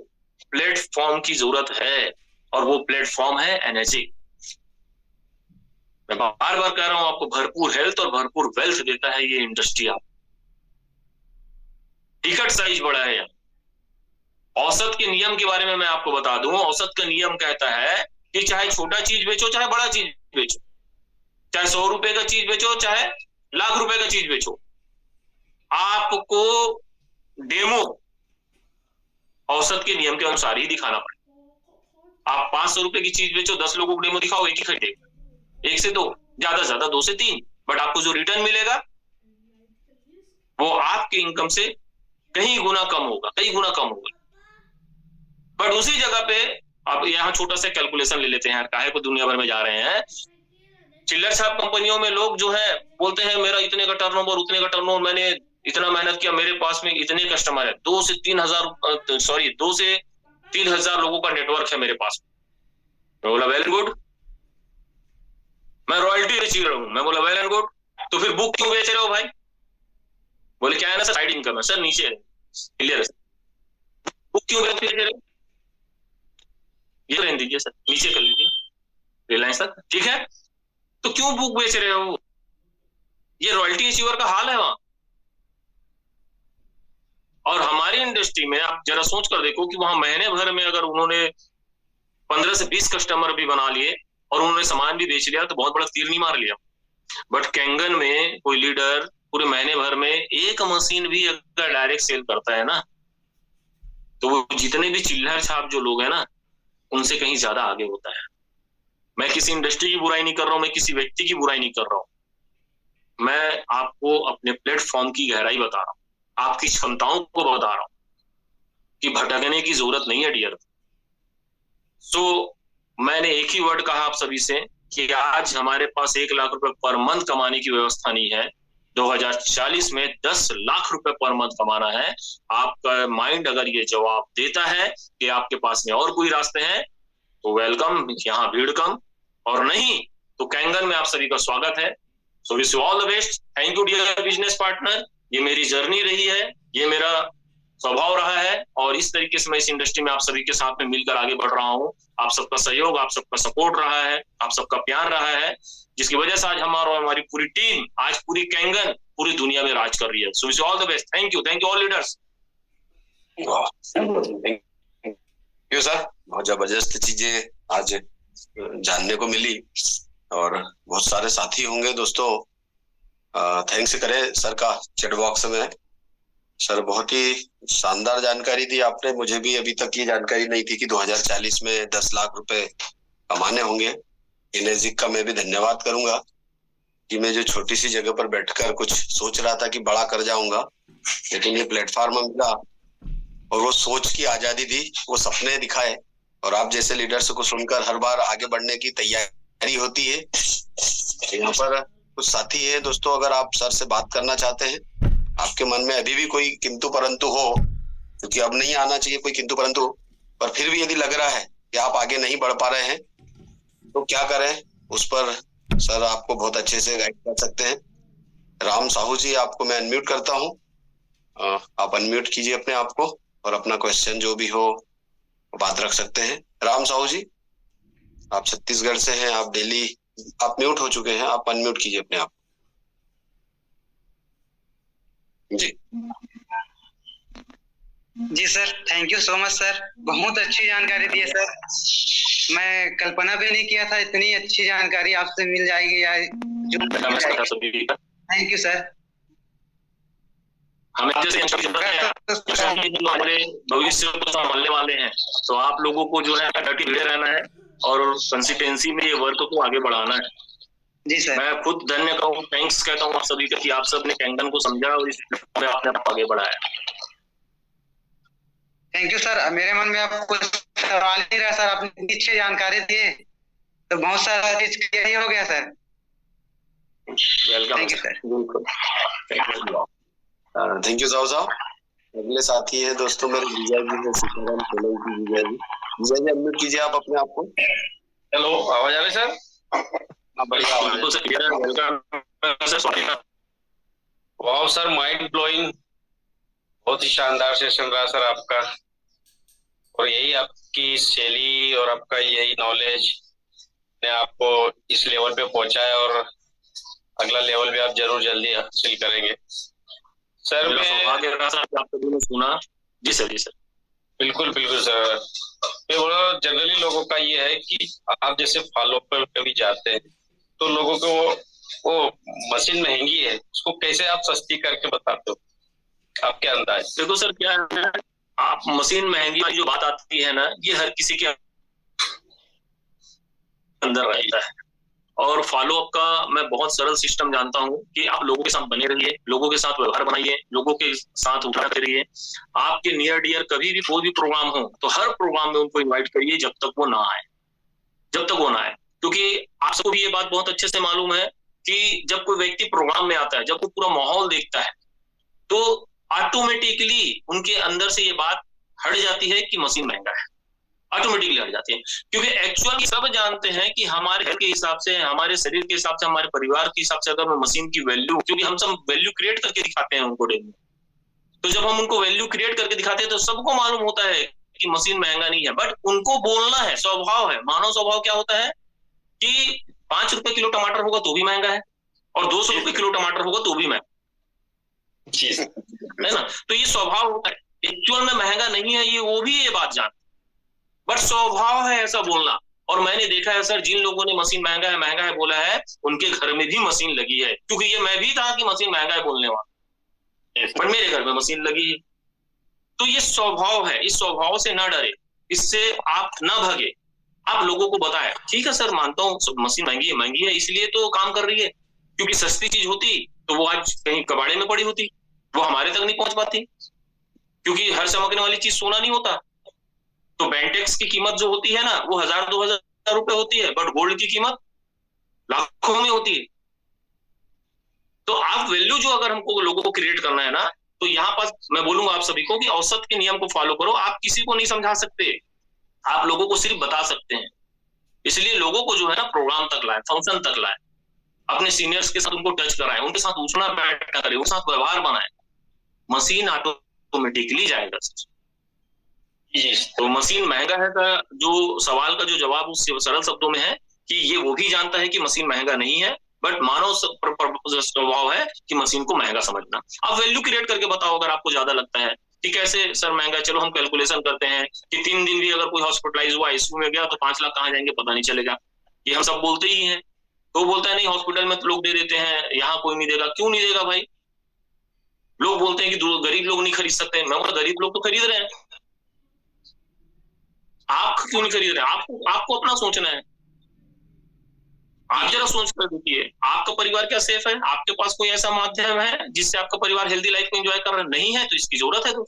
प्लेटफॉर्म की जरूरत है, और वो प्लेटफॉर्म है एनर्जी। मैं बार बार कह रहा हूं, आपको भरपूर हेल्थ और भरपूर वेल्थ देता है ये इंडस्ट्री। आप टिकट साइज बड़ा है यहाँ। औसत के नियम के बारे में मैं आपको बता दूं। औसत का नियम कहता है कि चाहे छोटा चीज बेचो चाहे बड़ा चीज बेचो, चाहे 100 रुपए का चीज बेचो चाहे लाख रुपए का चीज बेचो, आपको डेमो औसत के नियम के अनुसार ही दिखाना पड़ेगा। आप 500 रुपए की चीज बेचो, 10 लोगों को डेमो दिखाओ, एक ही खरीदेगा, 1 से 2, ज्यादा से ज्यादा 2 से 3, बट आपको जो रिटर्न मिलेगा वो आपके इनकम से कई गुना कम होगा, कई गुना कम होगा। बट उसी जगह पे अब यहाँ छोटा सा कैलकुलेशन ले लेते हैं, काहे को दुनिया भर में जा रहे हैं। चिल्लर छाप कंपनियों में लोग जो है बोलते हैं मेरा इतने का टर्नओवर, उतने का टर्नओवर, मैंने इतना मेहनत किया, मेरे पास में इतने कस्टमर है, 2 से 3,000 लोगों का नेटवर्क है मेरे पास। मैं बोला वेल एंड गुड, मैं रॉयल्टी रिसीवर हूं। मैं बोला वेल एंड गुड, तो फिर बुक क्यों बेच रहे हो भाई? बोले क्या है ना सर, साइड इनकम है सर, नीचे क्लियर है। बुक क्यों बेच रहे हो? ये रहने दीजिए सर, नीचे कर लीजिए रिलायंस तक, ठीक है। तो क्यों बुक बेच रहे हो? ये रॉयल्टी रिसीवर का हाल है वहां। और हमारी इंडस्ट्री में आप जरा सोच कर देखो कि वहां महीने भर में अगर उन्होंने 15 से 20 कस्टमर भी बना लिए और उन्होंने सामान भी बेच लिया तो बहुत बड़ा तीर नहीं मार लिया। बट कैंगन में कोई लीडर पूरे महीने भर में एक मशीन भी अगर डायरेक्ट सेल करता है ना, तो वो जितने भी चिल्लर छाप जो लोग हैं ना, उनसे कहीं ज्यादा आगे होता है। मैं किसी इंडस्ट्री की बुराई नहीं कर रहा हूं, मैं किसी व्यक्ति की बुराई नहीं कर रहा हूं, मैं आपको अपने प्लेटफॉर्म की गहराई बता रहा हूं, आपकी क्षमताओं को बता रहा हूं कि भटकने की जरूरत नहीं है डियर। सो मैंने एक ही वर्ड कहा आप सभी से कि आज हमारे पास 1 लाख रुपए पर मंथ कमाने की व्यवस्था नहीं है। 2040 में 10 लाख रुपए पर मंथ कमाना है। आपका माइंड अगर ये जवाब देता है कि आपके पास में और कोई रास्ते हैं तो वेलकम, यहाँ भीड़ कम, और नहीं तो कैंगन में आप सभी का स्वागत है। So wish you all the best. Thank you dear business partner. ये मेरी जर्नी रही है, ये मेरा स्वभाव रहा है, और इस तरीके से मैं इस इंडस्ट्री में आप सभी के साथ में मिलकर आगे बढ़ रहा हूँ। आप सबका सहयोग, आप सबका सपोर्ट रहा है, आप सबका प्यार रहा है, जिसकी वजह से आज हमारी पूरी टीम, आज पूरी कैंगन पूरी दुनिया में राज कर रही है। So wish you all the best. Thank you all leaders. Thank you sir, बहुत जबरदस्त चीजें आज जानने को मिली और बहुत सारे साथी होंगे दोस्तों थैंक्स करें सर का चैट बॉक्स में। सर बहुत ही शानदार जानकारी दी आपने, मुझे भी अभी तक ये जानकारी नहीं थी कि 2040 में 10 लाख रुपए कमाने होंगे। इनेजिक का मैं भी धन्यवाद करूंगा कि मैं जो छोटी सी जगह पर बैठकर कुछ सोच रहा था कि बड़ा कर जाऊंगा, लेकिन ये प्लेटफॉर्म मिला और वो सोच की आजादी दी, वो सपने दिखाए, और आप जैसे लीडर्स को सुनकर हर बार आगे बढ़ने की तैयारी होती है। यहाँ पर कुछ साथी है दोस्तों, अगर आप सर से बात करना चाहते हैं, आपके मन में अभी भी कोई किंतु परंतु हो, क्योंकि अब नहीं आना चाहिए कोई किंतु परंतु, पर फिर भी यदि लग रहा है कि आप आगे नहीं बढ़ पा रहे हैं तो क्या करें, उस पर सर आपको बहुत अच्छे से गाइड कर सकते हैं। राम साहू जी, आपको मैं अनम्यूट करता हूँ, आप अनम्यूट कीजिए अपने आप को और अपना क्वेश्चन जो भी हो बात रख सकते हैं। राम साहू जी, आप छत्तीसगढ़ से हैं, आप दिल्ली, आप म्यूट हो चुके हैं, आप अनम्यूट कीजिए अपने आप जी। जी sir, thank you so much sir, बहुत अच्छी जानकारी दी है सर। मैं कल्पना भी नहीं किया था इतनी अच्छी जानकारी आपसे मिल जाएगी या थैंक यू सर। हमें जैसे हमारे भविष्य को संभालने वाले हैं, तो आप लोगों को जो है डटी भिड़े रहना है और कंसिस्टेंसी में ये वर्क को आगे बढ़ाना है। जी सर, मैं खुद धन्य कहूँ, थैंक्स कहता हूँ आप सभी का कि आप सबने कैंगन को समझा और इस में आपने आगे बढ़ाया। Thank you sir. मेरे मन में अब कुछ सवाल नहीं रहा सर, आपने अच्छी जानकारी दी तो बहुत सारा चीज क्लियर ही हो गया sir. Welcome. Thank you sir. बिल्कुल, थैंक यू साहब। अगले साथी है दोस्तों मेरे विजय जी है, सीताराम सोलंकी विजय जी। विजय जी अनम्यूट कीजिए आप अपने आप को। हेलो, आवाज आ रही सर? बढ़िया वाह सर, माइंड ब्लोइंग, बहुत ही शानदार सेशन रहा सर आपका, और यही आपकी शैली और आपका यही नॉलेज ने आपको इस लेवल पे पहुंचाया और अगला लेवल भी आप जरूर जल्दी हासिल करेंगे सर। मैं सुना जी सर। जी सर, बिल्कुल बिल्कुल सर। ये बड़ा जनरली लोगों का ये है कि आप जैसे फॉलो पर कभी जाते हैं तो लोगों को वो मशीन महंगी है, उसको कैसे आप सस्ती करके बताते हो, आप क्या अंदाज? देखो सर क्या है, आप मशीन महंगी वाली जो बात आती है ना, ये हर किसी के अंदर रहता है। और फॉलो अप का मैं बहुत सरल सिस्टम जानता हूँ कि आप लोगों के साथ बने रहिए, लोगों के साथ व्यवहार बनाइए, लोगों के साथ उठा करिए। आपके नियर डियर कभी भी कोई भी प्रोग्राम हो तो हर प्रोग्राम में उनको इन्वाइट करिए जब तक वो ना आए, जब तक वो ना आए। क्योंकि आप सबको भी ये बात बहुत अच्छे से मालूम है कि जब कोई व्यक्ति प्रोग्राम में आता है, जब वो पूरा माहौल देखता है, तो ऑटोमेटिकली उनके अंदर से ये बात हट जाती है कि मशीन महंगा है, ऑटोमेटिकली हट जाती है। क्योंकि एक्चुअली सब जानते हैं कि हमारे घर के हिसाब से, हमारे शरीर के हिसाब से, हमारे परिवार के हिसाब से अगर मैं मशीन की वैल्यू, क्योंकि हम सब वैल्यू क्रिएट करके दिखाते हैं उनको डेली, तो जब हम उनको वैल्यू क्रिएट करके दिखाते हैं तो सबको मालूम होता है कि मशीन महंगा नहीं है। बट उनको बोलना है, स्वभाव है, मानव स्वभाव क्या होता है कि 5 रुपए किलो टमाटर होगा तो भी महंगा है, और 200 रुपए किलो टमाटर होगा तो भी महंगा है ना। तो ये स्वभाव होता है, एक्चुअल में महंगा नहीं है ये, वो भी ये बात जानते, बट स्वभाव है ऐसा बोलना। और मैंने देखा है सर, जिन लोगों ने मशीन महंगा है बोला है, उनके घर में भी मशीन लगी है। क्योंकि ये मैं भी था कि मशीन महंगा है बोलने वाला, पर मेरे घर में मशीन लगी है। तो ये स्वभाव है, इस स्वभाव से ना डरे, इससे आप ना भागे, आप लोगों को बताएं ठीक है सर मानता हूँ मशीन महंगी है इसलिए तो काम कर रही है, क्योंकि सस्ती चीज होती तो वो आज कहीं कबाड़े में पड़ी होती, वो हमारे तक नहीं पहुंच पाती। क्योंकि हर चमकने वाली चीज सोना नहीं होता। तो बेंटेक्स की कीमत जो होती है ना, वो 1000-2000 रुपए होती है, बट गोल्ड की कीमत लाखों में होती है। तो आप वैल्यू जो अगर हमको लोगों को क्रिएट करना है ना, तो यहाँ पर मैं बोलूंगा आप सभी को कि औसत के नियम को फॉलो करो। आप किसी को नहीं समझा सकते, आप लोगों को सिर्फ बता सकते हैं। इसलिए लोगों को जो है ना प्रोग्राम तक लाए, फंक्शन तक लाए, अपने सीनियर्स के साथ उनको टच कराएं, उनके साथ उठना बैठना करें, उनके साथ व्यवहार बनाए, मशीन ऑटोमेटिकली जाएगा। तो मशीन महंगा है का जो सवाल का जो जवाब उस सरल शब्दों में है कि ये वो भी जानता है कि मशीन महंगा नहीं है, बट मानव स्वभाव है कि मशीन को महंगा समझना। आप वैल्यू क्रिएट करके बताओ अगर आपको ज्यादा लगता है कि कैसे सर महंगा, चलो हम कैलकुलेशन करते हैं कि 3 दिन भी अगर कोई हॉस्पिटलाइज हुआ, आईसीयू में गया तो 5 लाख कहाँ जाएंगे पता नहीं चलेगा। ये हम सब बोलते ही हैं। तो बोलता है नहीं हॉस्पिटल में तो लोग दे देते हैं, यहाँ कोई नहीं देगा। क्यों नहीं देगा भाई? लोग बोलते हैं कि गरीब लोग नहीं खरीद सकते। मैं बोला गरीब लोग तो खरीद रहे हैं, आप क्यों नहीं खरीद रहे? आपको अपना सोचना है। आप जरा सोच कर देखिए, आपका परिवार क्या सेफ है? आपके पास कोई ऐसा माध्यम है जिससे आपका परिवार हेल्दी लाइफ को एंजॉय कर रहा है? नहीं है तो इसकी जरूरत है तो।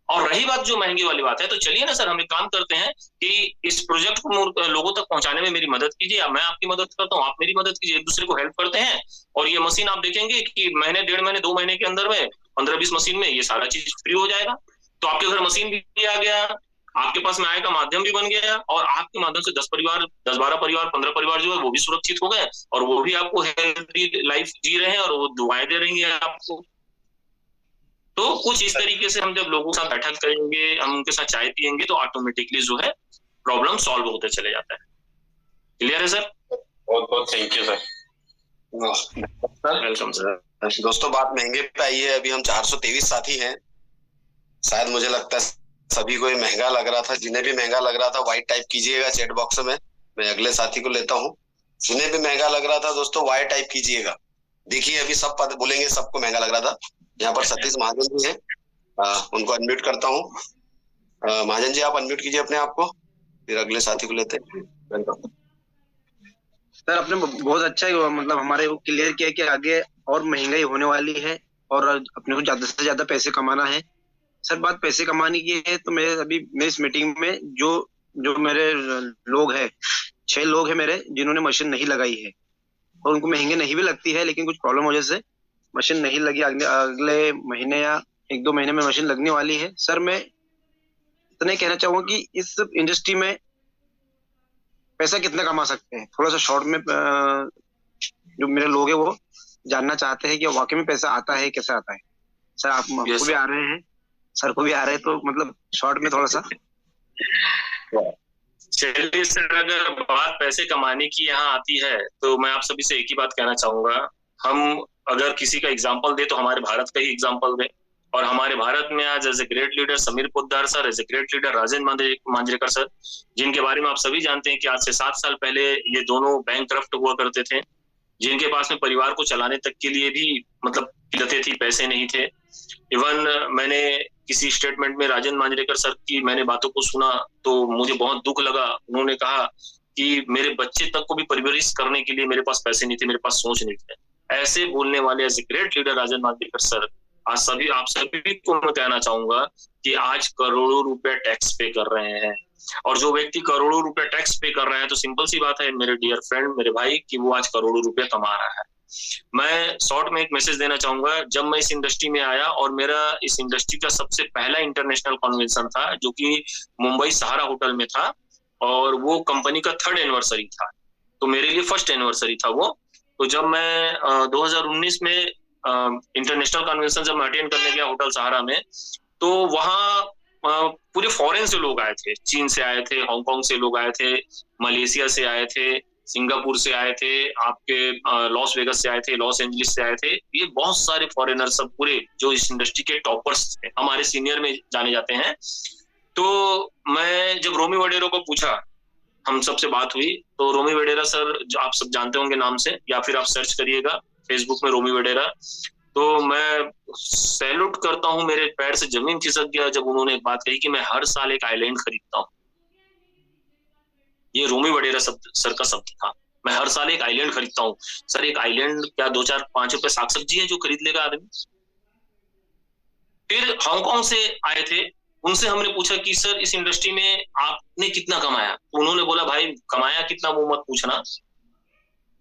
और रही बात जो महंगी वाली बात है, तो चलिए ना सर हम एक काम करते हैं कि इस प्रोजेक्ट को लोगों तक पहुंचाने में मेरी मदद कीजिए, या मैं आपकी मदद करता हूँ, आप मेरी मदद कीजिए, एक दूसरे को हेल्प करते हैं। और ये मशीन आप देखेंगे कि महीने, 1.5 महीने, 2 महीने के अंदर में 15-20 मशीन में ये सारा चीज फ्री हो जाएगा। तो आपके घर मशीन भी आ गया, आपके पास में आय का माध्यम भी बन गया, और आपके माध्यम से 10 परिवार, 10-12 परिवार, 15 परिवार जो है वो भी सुरक्षित हो गए, और वो भी आपको हेल्दी लाइफ जी रहे हैं, और वो दुआएं दे रही है आपको। तो कुछ इस तरीके से हम जब लोगों के साथ बैठक करेंगे, हम उनके साथ चाय पियेंगे, तो ऑटोमेटिकली जो है प्रॉब्लम सॉल्व होते चले जाता है। क्लियर है सर? बहुत बहुत thank you sir. Welcome sir. दोस्तों बात महंगे पे आई है। अभी हम 423 साथी हैं। शायद मुझे लगता है सभी को ये महंगा लग रहा था। जिन्हें भी महंगा लग रहा था वाइट टाइप कीजिएगा चैट बॉक्स में, मैं अगले साथी को लेता हूँ। जिन्हें भी महंगा लग रहा था दोस्तों वाइट टाइप कीजिएगा। देखिए अभी सब बोलेंगे सबको महंगा लग रहा था। यहाँ पर सतीश महाजन जी हैं, उनको अनम्यूट करता हूँ। महाजन जी आप अनम्यूट कीजिए अपने आप को, फिर अगले साथी को लेते हैं। Welcome sir. आपने बहुत अच्छा ही मतलब हमारे को क्लियर किया कि आगे और महंगाई होने वाली है और अपने को ज्यादा से ज्यादा पैसे कमाना है। सर बात पैसे कमाने की है तो मैं इस मीटिंग में जो मेरे लोग हैं, 6 लोग हैं मेरे जिन्होंने मशीन नहीं लगाई है, और उनको महंगे नहीं भी लगती है, लेकिन कुछ प्रॉब्लम वजह से मशीन नहीं लगी। अगले महीने या 1-2 महीने में मशीन लगने वाली है। सर मैं इतना कहना चाहूंगा कि इस इंडस्ट्री में पैसा कितना कमा सकते हैं, थोड़ा सा शॉर्ट में जो मेरे लोग हैं वो जानना चाहते हैं कि वाकई में पैसा आता है, कैसे आता है। सर आप को भी आ रहे हैं, सर को भी आ रहे हैं, तो मतलब शॉर्ट में थोड़ा सा। चलिए सर, अगर बात पैसे कमाने की यहाँ आती है तो मैं आप सभी से एक ही बात कहना चाहूंगा। हम अगर किसी का एग्जाम्पल दे तो हमारे भारत का ही एग्जाम्पल दे। और हमारे भारत में आज as a great leader Sameer Poddar sir, as a great leader Rajendra Manjrekar sir, जिनके बारे में आप सभी जानते हैं कि आज से 7 साल पहले ये दोनों बैंकक्रफ्ट हुआ करते थे। जिनके पास में परिवार को चलाने तक के लिए भी मतलब किल्लतें थी, पैसे नहीं थे। इवन मैंने किसी स्टेटमेंट में राजन मांजरेकर सर की मैंने बातों को सुना तो मुझे बहुत दुख लगा। उन्होंने कहा कि मेरे बच्चे तक को भी परवरिश करने के लिए मेरे पास पैसे नहीं थे, मेरे पास सोच नहीं थे। ऐसे बोलने वाले as a great leader Rajan Manjrekar sir, आज आप सभी को मैं कहना चाहूंगा कि आज करोड़ों रुपए टैक्स पे कर रहे हैं, और जो व्यक्ति करोड़ों रुपए टैक्स पे कर रहा है तो सिंपल सी बात है मेरे डियर फ्रेंड, मेरे भाई, कि वो आज करोड़ों रुपए कमा रहा है। मैं शॉर्ट में एक मैसेज देना चाहूंगा। जब मैं इस इंडस्ट्री में आया और मेरा इस इंडस्ट्री का सबसे पहला इंटरनेशनल कन्वेंशन था जो कि मुंबई सहारा होटल में था, और वो कंपनी का 3rd एनिवर्सरी था, तो मेरे लिए फर्स्ट एनिवर्सरी था वो। तो जब मैं 2019 में इंटरनेशनल कन्वेंशन जब मैं अटेंड करने गया होटल सहारा में, तो वहाँ पूरे फॉरेन से लोग आए थे, चीन से आए थे, हांगकांग से लोग आए थे, मलेशिया से आए थे, सिंगापुर से आए थे, आपके लॉस वेगस से आए थे, लॉस एंजलिस से आए थे। ये बहुत सारे फॉरेनर सब पूरे जो इस इंडस्ट्री के टॉपर्स थे, हमारे सीनियर में जाने जाते हैं। तो मैं जब रोमी वडेरा को पूछा, हम सबसे बात हुई, तो रोमी वडेरा सर जो आप सब जानते होंगे नाम से, या फिर आप सर्च करिएगा फेसबुक में रोमी वडेरा, तो मैं सैल्यूट करता हूँ, मेरे पैर से जमीन खिसक गया जब उन्होंने एक बात कही कि मैं हर साल एक आइलैंड खरीदता हूँ। ये रोमी वडेरा सर का शब्द था, मैं हर साल एक आइलैंड खरीदता हूँ। सर एक आइलैंड क्या 2-4-5 रुपए साग सब्जी है जो खरीद लेगा आदमी? फिर हांगकांग से आए थे, उनसे हमने पूछा कि सर इस इंडस्ट्री में आपने कितना कमाया? तो उन्होंने बोला भाई कमाया कितना वो मत पूछना,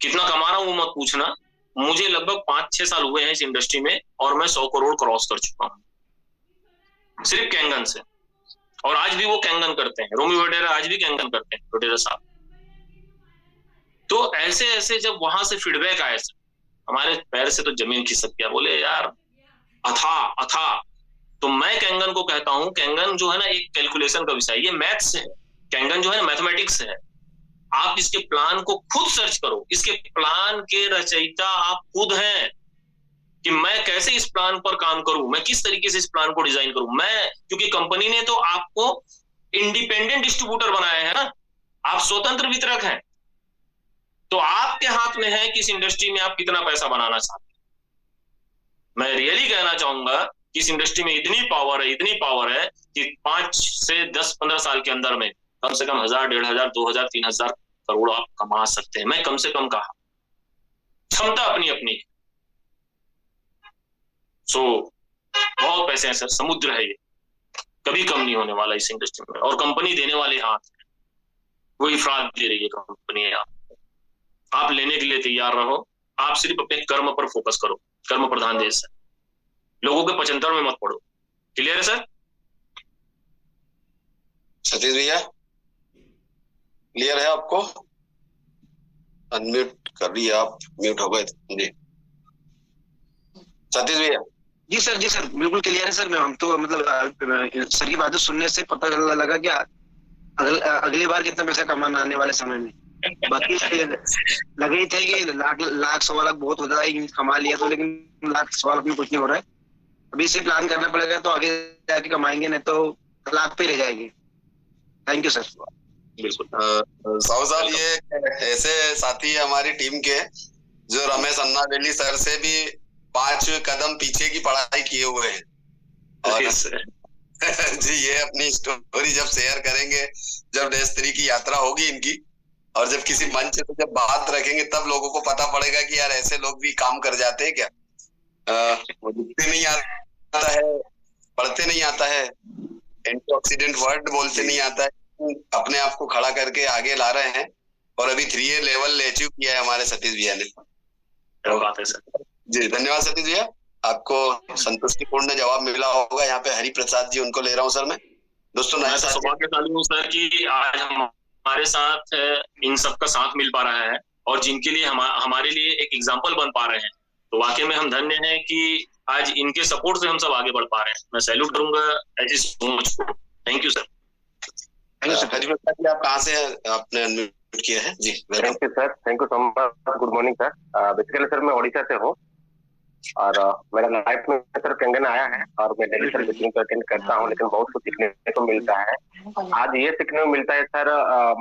कितना कमा रहा हूं वो मत पूछना, मुझे लगभग 5-6 साल हुए हैं इस इंडस्ट्री में और मैं 100 करोड़ क्रॉस कर चुका हूं सिर्फ कैंगन से, और आज भी वो कैंगन करते हैं। रोमी वडेरा आज भी कैंगन करते हैं, वडेरा साहब। तो ऐसे ऐसे जब वहां से फीडबैक आए हमारे पैर से तो जमीन खिसक गया, बोले यार अथा। तो मैं कैंगन को कहता हूं, कैंगन जो है ना एक कैलकुलेशन का विषय, ये मैथ्स है, कैंगन जो है ना मैथमेटिक्स है। आप इसके प्लान को खुद सर्च करो, इसके प्लान के रचयिता आप खुद हैं कि मैं कैसे इस प्लान पर काम करूं, मैं किस तरीके से इस प्लान को डिजाइन करूं। मैं क्योंकि कंपनी ने तो आपको इंडिपेंडेंट डिस्ट्रीब्यूटर बनाया है ना, आप स्वतंत्र वितरक हैं, तो आपके हाथ में है कि इस इंडस्ट्री में आप कितना पैसा बनाना चाहते हैं। मैं रियली कहना चाहूंगा कि इस इंडस्ट्री में इतनी पावर है कि 5 से 10-15 साल के अंदर में कम से कम 1000, 1500, 2000, 3000 करोड़ आप कमा सकते हैं। मैं कम से कम कहा, क्षमता अपनी अपनी। सो बहुत पैसे हैं सर, समुद्र है ये, कभी कम नहीं होने वाला इस इंडस्ट्री में, और कंपनी देने वाले हाथ है, वो इफराद दे रही है कंपनी। आप लेने के लिए तैयार रहो, आप सिर्फ अपने कर्म पर फोकस करो, कर्म प्रधान देश है, लोगों के पचंतर में मत पड़ो। क्लियर है सर? सतीश भैया क्लियर है आपको? अनम्यूट कर दिए आप, म्यूट हो गए जी। सतीश भैया। जी सर बिल्कुल क्लियर है सर। मैं हम तो मतलब सर की बातें सुनने से पता लगा कि अगली बार कितना पैसा कमाना आने वाले समय में। बाकी लगे ही थे कि लाख 1.25 लाख बहुत हो जाएगा, कमा लिया तो, लेकिन 1.25 लाख में कुछ नहीं हो रहा है। अभी से प्लान करना पड़ेगा तो आगे जाके कमाएंगे, नहीं तो लाख पे रह जाएंगे। Thank you sir. बिल्कुल साहू साहब, ये ऐसे साथी है हमारी टीम के जो रमेश अन्ना वेली सर से भी 5 कदम पीछे की पढ़ाई किए हुए हैं, और जी ये अपनी स्टोरी जब शेयर करेंगे, जब देश 3 की यात्रा होगी इनकी, और जब किसी मंच पे जब बात रखेंगे, तब लोगों को पता पड़ेगा कि यार ऐसे लोग भी काम कर जाते हैं क्या। लिखते नहीं आता है, पढ़ते नहीं आता है, एंटीऑक्सीडेंट वर्ड बोलते नहीं आता है, अपने आप को खड़ा करके आगे ला रहे हैं, और अभी 3A लेवल अचीव किया है हमारे सतीश भैया ने। बात है सर जी, धन्यवाद सतीश भैया, आपको संतुष्टिपूर्ण जवाब मिला होगा। यहाँ पे हरि प्रसाद जी, उनको ले रहा हूँ सर मैं। दोस्तों मैं सौभाग्यशाली हूँ सर कि आज हमारे साथ इन सबका साथ मिल पा रहा है, और जिनके लिए हमारे लिए एक एग्जाम्पल बन पा रहे हैं, तो वाकई में हम धन्य हैं कि आज इनके सपोर्ट से हम सब आगे बढ़ पा रहे हैं। मैं सैल्यूट करूंगा ऐसी सोच को। Thank you sir. Hari Prasad ji, आप कहाँ से आपने अनम्यूट किया है? जी thank you sir, thank you so much. Good morning sir. Basically sir मैं ओडिशा से हूँ, और मेरा लाइफ में सर कैंगन आया है, और मैं डेली सर मीटिंग को अटेंड करता हूँ, लेकिन बहुत कुछ सीखने को मिलता है। आज ये सीखने को मिलता है सर,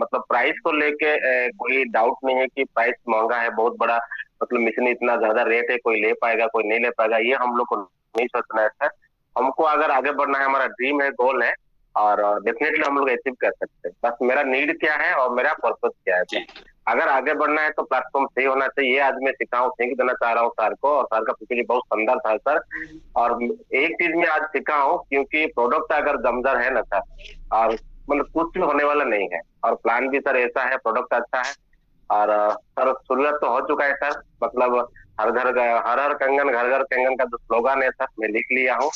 मतलब प्राइस को लेके कोई डाउट नहीं है कि प्राइस महंगा है, बहुत बड़ा मतलब मिशन इतना ज्यादा रेट है, कोई ले पाएगा कोई नहीं ले पाएगा, ये हम लोग को नहीं सोचना है सर। हमको अगर आगे बढ़ना है, हमारा ड्रीम है, गोल है, और डेफिनेटली हम लोग अचीव कर सकते हैं। बस मेरा नीड क्या है और मेरा पर्पस क्या है। अगर आगे बढ़ना है तो प्लेटफॉर्म सही होना चाहिए। ये आज मैं सीखा हूँ, थैंक देना चाह रहा हूँ सर को, और सर का पिछले बहुत शानदार था सर। और एक चीज मैं आज सीखा हूँ, क्योंकि प्रोडक्ट अगर दमदार है ना सर, और मतलब कुछ भी होने वाला नहीं है, और प्लान भी सर ऐसा है, प्रोडक्ट अच्छा है, और सर शुरुआत तो हो चुका है सर। मतलब हर हर कंगन घर घर कंगन का जो स्लोगन है सर, मैं लिख लिया हूँ,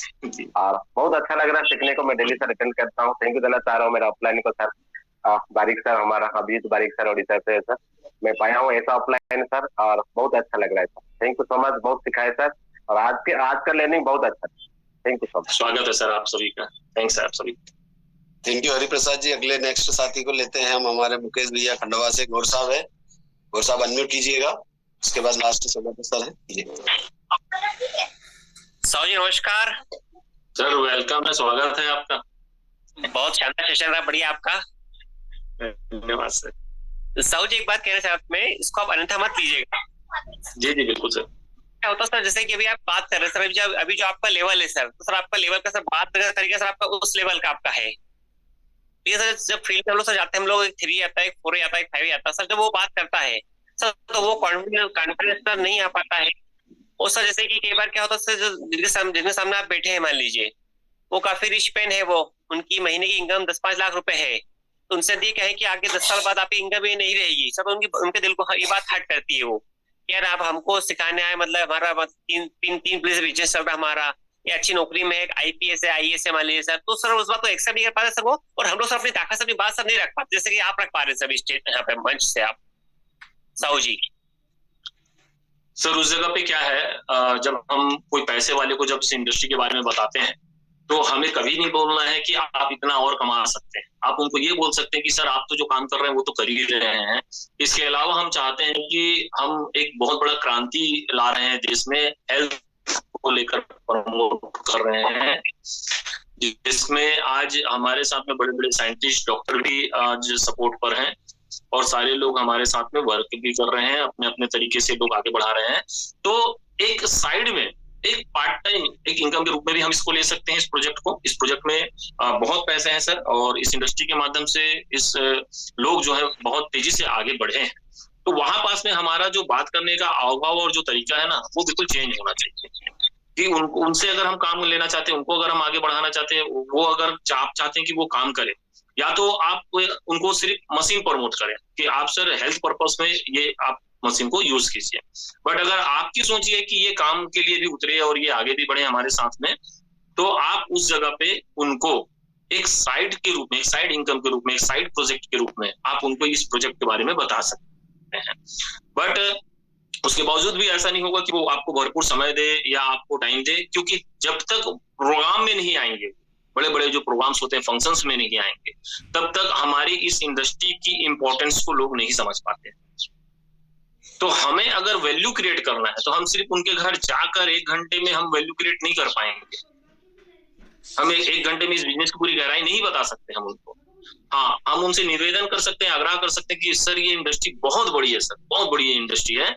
और बहुत अच्छा लग रहा है सीखने को। मैं डेली सर अटेंड करता हूँ, थैंक यू देना चाह रहा हूँ मेरा ऑफलाइन को सर। बारिक सर, हमारा अभिजीत बारिक सर उड़ीसा से है सर, मैं पाया हूँ ऐसा ऑफलाइन सर, और बहुत अच्छा लग रहा है sir. Thank you so much, बहुत सिखाए सर, और आज का लर्निंग बहुत अच्छा। Thank you so much. स्वागत है सर आप सभी का। थैंक्स आप सभी। थैंक यू हरिप्रसाद जी। अगले नेक्स्ट साथी को लेते हैं हम, हमारे मुकेश भैया खंडवा से। गौर साहब है, गौर साहब अनम्यूट कीजिएगा। उसके बाद लास्ट सर है। साहु जी नमस्कार सर, वेलकम है, स्वागत है आपका। बहुत शानदार सेशन रहा, बढ़िया आपका, धन्यवाद सर। साहु जी एक बात कहना चाहते हैं, इसको आप अन्यथा मत लीजिएगा। जी जी बिल्कुल सर। क्या होता सर, जैसे कि अभी आप बात कर रहे हैं सर, अभी जो आपका लेवल है सर, तो सर आपका लेवल का सर बात करने का तरीका सर आपका उस लेवल का आपका है। ये सर जब फील्ड में हम लोग सर जाते हैं, हम लोग 3 आता है, 4 आता है, 5 आता है सर, जब वो बात करता है सर तो वो कॉन्फिडेंस सर नहीं आ पाता है। और सर जैसे कि कई बार क्या होता है सर, जिनके सामने आप बैठे हैं, मान लीजिए वो काफी रिच मैन है, वो उनकी महीने की इनकम 10-5 लाख रुपए है, तो उनसे ये कहें कि आगे 10 साल बाद आपकी इनकम ये नहीं रहेगी सर, उनके दिल को ये बात हर्ट करती है। वो यार आप हमको सिखाने आए, मतलब हमारा तीन पुलिस बिजनेस चल रहा हमारा, ये अच्छी नौकरी में एक IPS है, IAS है मान लीजिए सर, तो सर उस बात को एक्सेप्ट नहीं कर पाते सर वो, और हम लोग सर अपनी ताकत से अपनी बात सब नहीं रख पाते, जैसे कि आप रख पा रहे हैं सर स्टेज यहाँ पे मंच से आप साहु जी। सर उस जगह पे क्या है, जब हम कोई पैसे वाले को जब इस इंडस्ट्री के बारे में बताते हैं, तो हमें कभी नहीं बोलना है कि आप इतना और कमा सकते हैं। आप उनको ये बोल सकते हैं कि सर आप तो जो काम कर रहे हैं वो तो कर ही रहे हैं, इसके अलावा हम चाहते हैं कि हम एक बहुत बड़ा क्रांति ला रहे हैं देश में, हेल्थ को लेकर प्रमोट कर रहे हैं, जिसमें आज हमारे साथ में बड़े बड़े साइंटिस्ट, डॉक्टर भी आज सपोर्ट पर हैं, और सारे लोग हमारे साथ में वर्क भी कर रहे हैं, अपने अपने तरीके से लोग आगे बढ़ा रहे हैं। तो एक साइड में एक पार्ट टाइम एक इनकम के रूप में भी हम इसको ले सकते हैं, इस प्रोजेक्ट को। इस प्रोजेक्ट में बहुत पैसे हैं सर, और इस इंडस्ट्री के माध्यम से इस लोग जो है बहुत तेजी से आगे बढ़े हैं। तो वहां पास में हमारा जो बात करने का हाव-भाव और जो तरीका है ना, वो बिल्कुल चेंज होना चाहिए कि उनसे अगर हम काम लेना चाहते हैं, उनको अगर हम आगे बढ़ाना चाहते हैं, वो अगर आप चाहते हैं कि वो काम करे, या तो आप उनको सिर्फ मशीन प्रमोट करें कि आप सर हेल्थ पर्पस में ये आप मशीन को यूज कीजिए। बट अगर आपकी सोच है कि ये काम के लिए भी उतरे और ये आगे भी बढ़े हमारे साथ में, तो आप उस जगह पे उनको एक साइड के रूप में, एक साइड इनकम के रूप में, एक साइड प्रोजेक्ट के रूप में आप उनको इस प्रोजेक्ट के बारे में बता सकते हैं। बट उसके बावजूद भी ऐसा नहीं होगा कि वो आपको भरपूर समय दे या आपको टाइम दे, क्योंकि जब तक प्रोग्राम में नहीं आएंगे, बड़े बड़े जो प्रोग्राम्स होते हैं फंक्शंस में नहीं आएंगे, तब तक हमारी इस इंडस्ट्री की इंपॉर्टेंस को लोग नहीं समझ पाते। तो हमें अगर वैल्यू क्रिएट करना है तो हम सिर्फ उनके घर जाकर 1 घंटे में हम वैल्यू क्रिएट नहीं कर पाएंगे। हम 1 घंटे में इस बिजनेस की पूरी गहराई नहीं बता सकते हम उनको। हाँ, हम उनसे निवेदन कर सकते हैं, आग्रह कर सकते हैं कि सर ये इंडस्ट्री बहुत बड़ी है, सर बहुत बड़ी इंडस्ट्री है।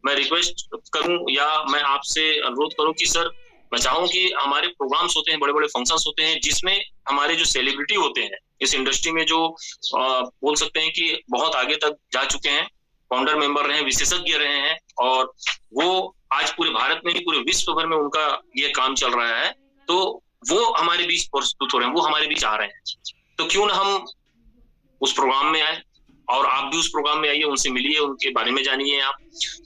मैं रिक्वेस्ट करूं या मैं आपसे अनुरोध करूं कि सर मैं चाहूं कि हमारे प्रोग्राम्स होते हैं, बड़े बड़े फंक्शंस होते हैं, जिसमें हमारे जो सेलिब्रिटी होते हैं इस इंडस्ट्री में, जो बोल सकते हैं कि बहुत आगे तक जा चुके हैं, फाउंडर मेंबर रहे हैं, विशेषज्ञ रहे हैं, और वो आज पूरे भारत में नहीं पूरे विश्व भर में उनका ये काम चल रहा है, तो वो हमारे बीच प्रस्तुत हो रहे हैं, वो हमारे बीच आ रहे हैं। तो क्यों ना हम उस प्रोग्राम में आए, और आप भी उस प्रोग्राम में आइए, उनसे मिलिए, उनके बारे में जानिए आप।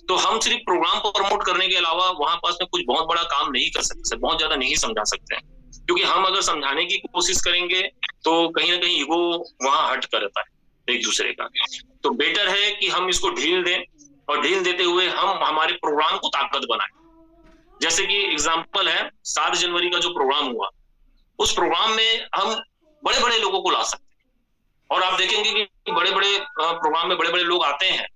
तो हम सिर्फ प्रोग्राम को प्रमोट करने के अलावा वहां पास में कुछ बहुत बड़ा काम नहीं कर सकते, बहुत ज्यादा नहीं समझा सकते हैं, क्योंकि हम अगर समझाने की कोशिश करेंगे तो कहीं ना कहीं ईगो वहां हट करता है एक दूसरे का। तो बेटर है कि हम इसको ढील दें, और ढील देते हुए हम हमारे प्रोग्राम को ताकत बनाएं। जैसे कि एग्जाम्पल है 7 जनवरी का जो प्रोग्राम हुआ, उस प्रोग्राम में हम बड़े बड़े लोगों को ला सकते हैं, और आप देखेंगे कि बड़े बड़े प्रोग्राम में बड़े बड़े लोग आते हैं।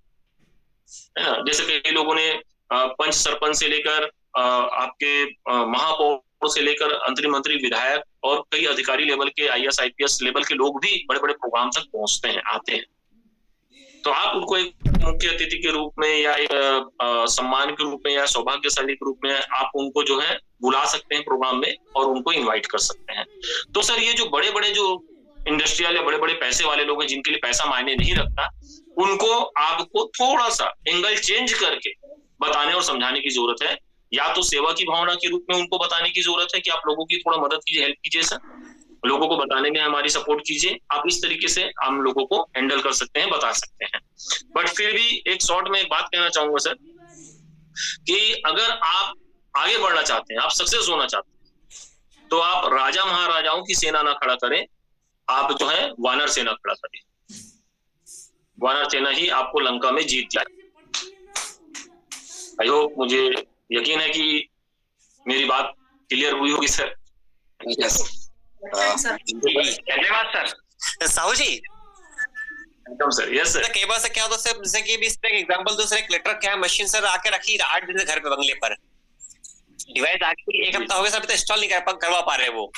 जैसे कई लोगों ने पंच सरपंच से लेकर आपके महापौर से लेकर अंतरिम मंत्री, विधायक और कई अधिकारी लेवल के IAS IPS लेवल के लोग भी बड़े बड़े प्रोग्राम तक पहुंचते हैं, आते हैं। तो आप उनको एक मुख्य अतिथि के रूप में या एक सम्मान के रूप में या सौभाग्यशाली के रूप में आप उनको जो है बुला सकते हैं प्रोग्राम में और उनको इनवाइट कर सकते हैं। तो सर ये जो बड़े बड़े जो इंडस्ट्रियल या बड़े बड़े पैसे वाले लोग हैं जिनके लिए पैसा मायने नहीं रखता, उनको आपको थोड़ा सा एंगल चेंज करके बताने और समझाने की जरूरत है। या तो सेवा की भावना के रूप में उनको बताने की जरूरत है कि आप लोगों की थोड़ा मदद कीजिए, हेल्प कीजिए सर, लोगों को बताने में हमारी सपोर्ट कीजिए। आप इस तरीके से हम लोगों को हैंडल कर सकते हैं, बता सकते हैं। बट फिर भी एक शॉर्ट में एक बात कहना चाहूंगा सर कि अगर आप आगे बढ़ना चाहते हैं, आप सक्सेस होना चाहते हैं, तो आप राजा महाराजाओं की सेना ना खड़ा करें, आप जो है वानर सेना खड़ा करें। वानर सेना ही आपको लंका में जीत जाए। आई होप, मुझे यकीन है कि मेरी बात क्लियर हुई होगी सर। धन्यवाद सर। साहू जी, एकदम सर। Yes sir. कई बार से क्या होता है, जैसे कि एग्जांपल दूसरे एक लेटर क्या मशीन सर आके रखी 8 दिन से घर पे बंगले पर, डिवाइस आके 1 हफ्ता हो गया सर, अभी तो इंस्टॉल नहीं करवा पा रहे वो।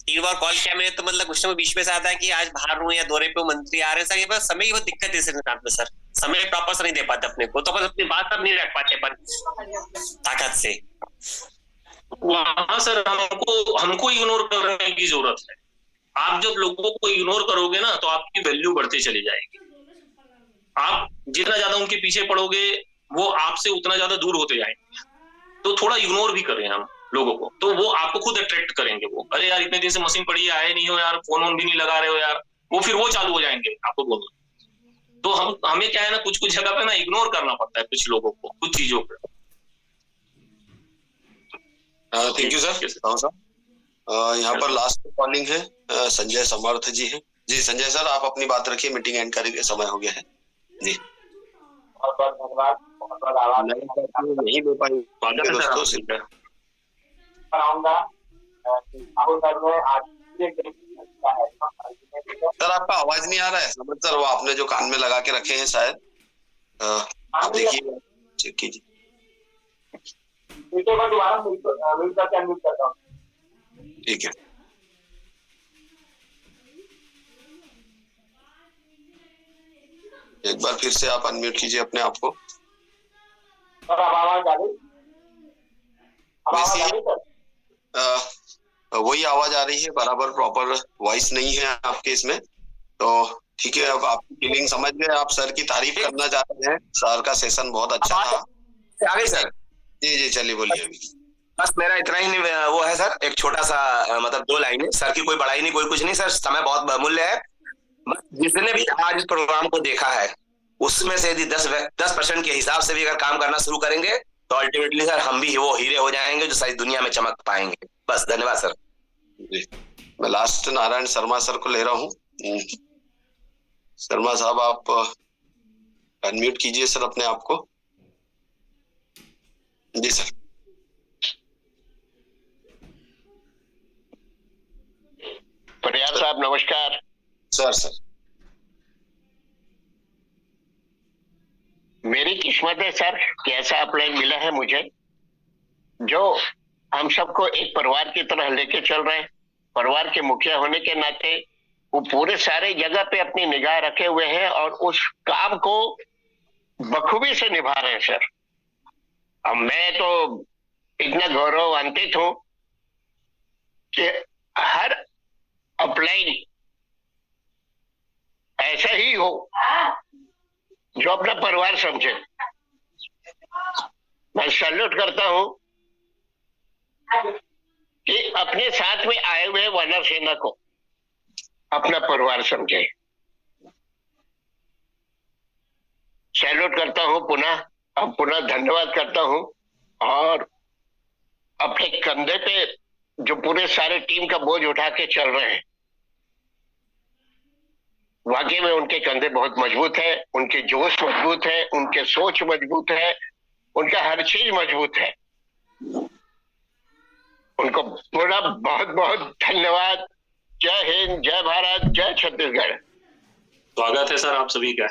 3 बार कॉल किया मैंने, तो मतलब कुछ ना बीच में से आता है कि आज बाहर हूँ या दौरे पे मंत्री आ रहे हैं सर। ये बस समय की बहुत दिक्कत है इस इंसान में सर, समय प्रॉपर से नहीं दे पाते अपने को, तो अपन अपनी बात अब नहीं रख पाते अपन ताकत से। वहां सर हमको इग्नोर करने की जरूरत है। आप जब लोगों को इग्नोर करोगे ना तो आपकी वैल्यू बढ़ती चली जाएगी। आप जितना ज्यादा उनके पीछे पड़ोगे वो आपसे उतना ज्यादा दूर होते जाएंगे। तो थोड़ा इग्नोर भी करें हम लोगों को, तो वो आपको खुद अट्रैक्ट करेंगे। वो अरे यार इतने दिन से मशीन पड़ी है, आए नहीं हो यार, फोन भी नहीं लगा रहे हो यार, वो फिर वो चालू हो जाएंगे आपको बोलना। तो हमें क्या है ना, कुछ जगह पे ना इग्नोर करना पड़ता है कुछ लोगों को, कुछ चीजों पे। Thank you sir. यहाँ पर लास्ट कॉलिंग है, संजय समर्थ जी हैं। जी संजय सर, आप अपनी बात रखिए, मीटिंग एंड करने का समय हो गया है जी। बहुत बहुत धन्यवाद, बहुत बहुत आभार। नहीं दे पाई दोस्तों से सर, आपका आवाज नहीं आ रहा है समर्थ सर, वो आपने जो कान में लगा के रखे हैं शायद, आप देखिए, चेक कीजिए। ठीक है, एक बार फिर से आप अनम्यूट कीजिए अपने आप को। वही आवाज आ रही है, बराबर प्रॉपर वॉइस नहीं है आपके इसमें, तो ठीक है। अब आपकी फीलिंग समझ गए, आप सर की तारीफ करना चाह रहे हैं, सर का सेशन बहुत अच्छा था। आगे सर। जी जी चलिए बोलिए। अभी बस मेरा इतना ही वो है सर, एक छोटा सा मतलब 2 लाइनें सर की, कोई बड़ाई नहीं, कोई कुछ नहीं सर, समय बहुत बहुमूल्य है। जिसने भी आज प्रोग्राम को देखा है उसमें से यदि 10% के हिसाब से भी अगर काम करना शुरू करेंगे तो अल्टीमेटली सर हम भी वो हीरे हो जाएंगे जो सारी दुनिया में चमक पाएंगे। बस धन्यवाद सर। जी, मैं लास्ट नारायण शर्मा सर को ले रहा हूँ। शर्मा साहब, आप अनम्यूट कीजिए सर अपने आप को। जी सर। पटियाल साहब नमस्कार। सर मेरी किस्मत है सर कि ऐसा अपलाइन मिला है मुझे, जो हम सबको एक परिवार की तरह लेके चल रहे हैं। परिवार के मुखिया होने के नाते वो पूरे सारे जगह पे अपनी निगाह रखे हुए हैं और उस काम को बखूबी से निभा रहे हैं सर। अब मैं तो इतना गौरवान्वित हूं कि हर अपलाइन ऐसा ही हो जो अपना परिवार समझे। मैं सैल्यूट करता हूं कि अपने साथ में आए हुए वानर सेना को अपना परिवार समझे। सैल्यूट करता हूं पुनः धन्यवाद करता हूं। और अपने कंधे पे जो पूरे सारे टीम का बोझ उठा के चल रहे हैं, वाकई में उनके कंधे बहुत मजबूत है, उनके जोश मजबूत है, उनके सोच मजबूत है, उनका हर चीज मजबूत है। उनको पूरा बहुत बहुत धन्यवाद। जय हिंद, जय भारत, जय छत्तीसगढ़। स्वागत है सर आप सभी का।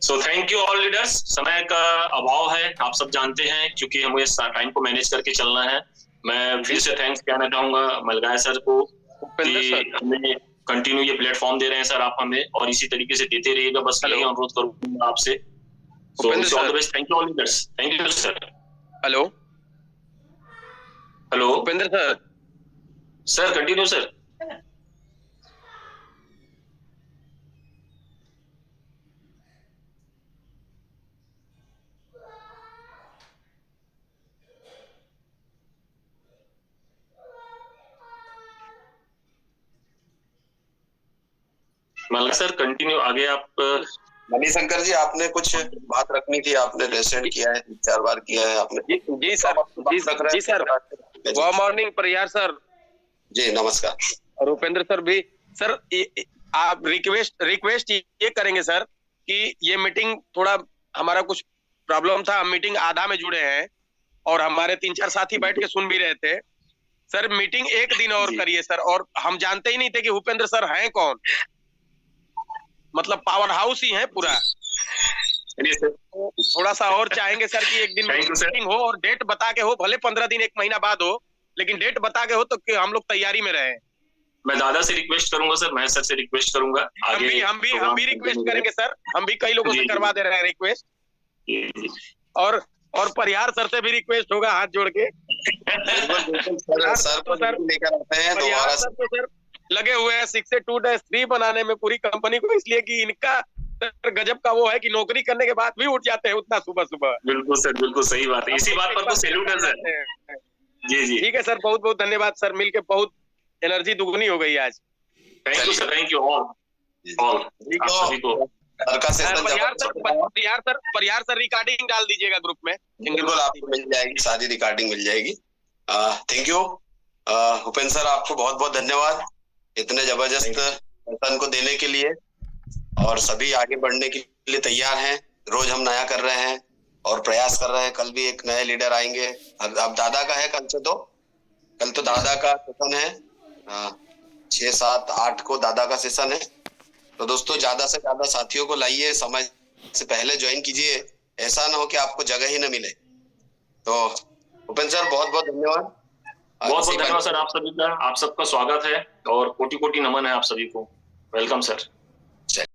So thank you all leaders. समय का अभाव है, आप सब जानते हैं, क्योंकि हमें टाइम को मैनेज करके चलना है। मैं फिर से थैंक्स कहना चाहूंगा मलगाय सर को कि हमें कंटिन्यू ये प्लेटफॉर्म दे रहे हैं सर आप हमें, और इसी तरीके से देते रहिएगा, बस यही अनुरोध करूंगा आपसे। So all the best, thank you all leaders, thank you sir. Hello hello Upendra sir, sir continue sir. Sir continue आगे आप। मणिशंकर जी, आपने कुछ बात रखनी थी, आपने रेसेंट किया है, 3-4 बार किया है आपने। जी सर, जी sir, good morning Pariyar sir. जी नमस्कार। और उपेंद्र सर भी। सर आप रिक्वेस्ट ये करेंगे सर कि ये मीटिंग थोड़ा हमारा कुछ प्रॉब्लम था, मीटिंग आधा में जुड़े हैं और हमारे 3-4 साथी बैठ के सुन भी रहे थे सर। मीटिंग एक दिन और करिए सर, और हम जानते ही नहीं थे कि भूपेंद्र सर हैं कौन, मतलब पावर हाउस ही है पूरा। थोड़ा सा और चाहेंगे सर कि एक दिन मीटिंग हो और डेट बता के हो, भले 15 दिन 1 महीना बाद हो, लेकिन डेट बता के हो तो कि हम लोग तैयारी में रहे। मैं दादा से रिक्वेस्ट करूंगा सर, मैं सर से रिक्वेस्ट करूंगा। हम भी रिक्वेस्ट करेंगे सर, हम भी कई लोगों से करवा दे रहे हैं रिक्वेस्ट, और परिहार सर से भी रिक्वेस्ट होगा हाथ जोड़ के। सर को लेकर आते हैं दोबारा। सर तो सर लगे हुए हैं 6-2-3 बनाने में पूरी कंपनी को, इसलिए कि इनका गजब का वो है कि नौकरी करने के बाद भी उठ जाते हैं उतना सुबह सुबह। बिल्कुल सर, बिल्कुल सही बात है, इसी बात पर तो सैल्यूट है सर। जी जी ठीक है सर, बहुत बहुत धन्यवाद सर, मिलके बहुत एनर्जी दुगनी हो गई आज। Thank you sir, thank you all आप सभी को। परिहार सर रिकॉर्डिंग डाल दीजिएगा ग्रुप में। बिल्कुल आपको मिल जाएगी, सारी रिकॉर्डिंग मिल जाएगी। थैंक यू उपेंद्र सर, आपको बहुत बहुत धन्यवाद इतने जबरदस्त सेशन को देने के लिए। और सभी आगे बढ़ने के लिए तैयार हैं, रोज हम नया कर रहे हैं और प्रयास कर रहे हैं। कल भी एक नए लीडर आएंगे, अब दादा का है कल से, तो कल तो दादा का सेशन है, 6, 7, 8 को दादा का सेशन है। तो दोस्तों ज्यादा से ज्यादा साथियों को लाइए, समय से पहले ज्वाइन कीजिए, ऐसा ना हो कि आपको जगह ही न मिले। तो उपेंद्र सर बहुत बहुत धन्यवाद। बहुत बहुत धन्यवाद सर आप सभी का, आप सबका स्वागत है और कोटि कोटि नमन है आप सभी को। Welcome sir.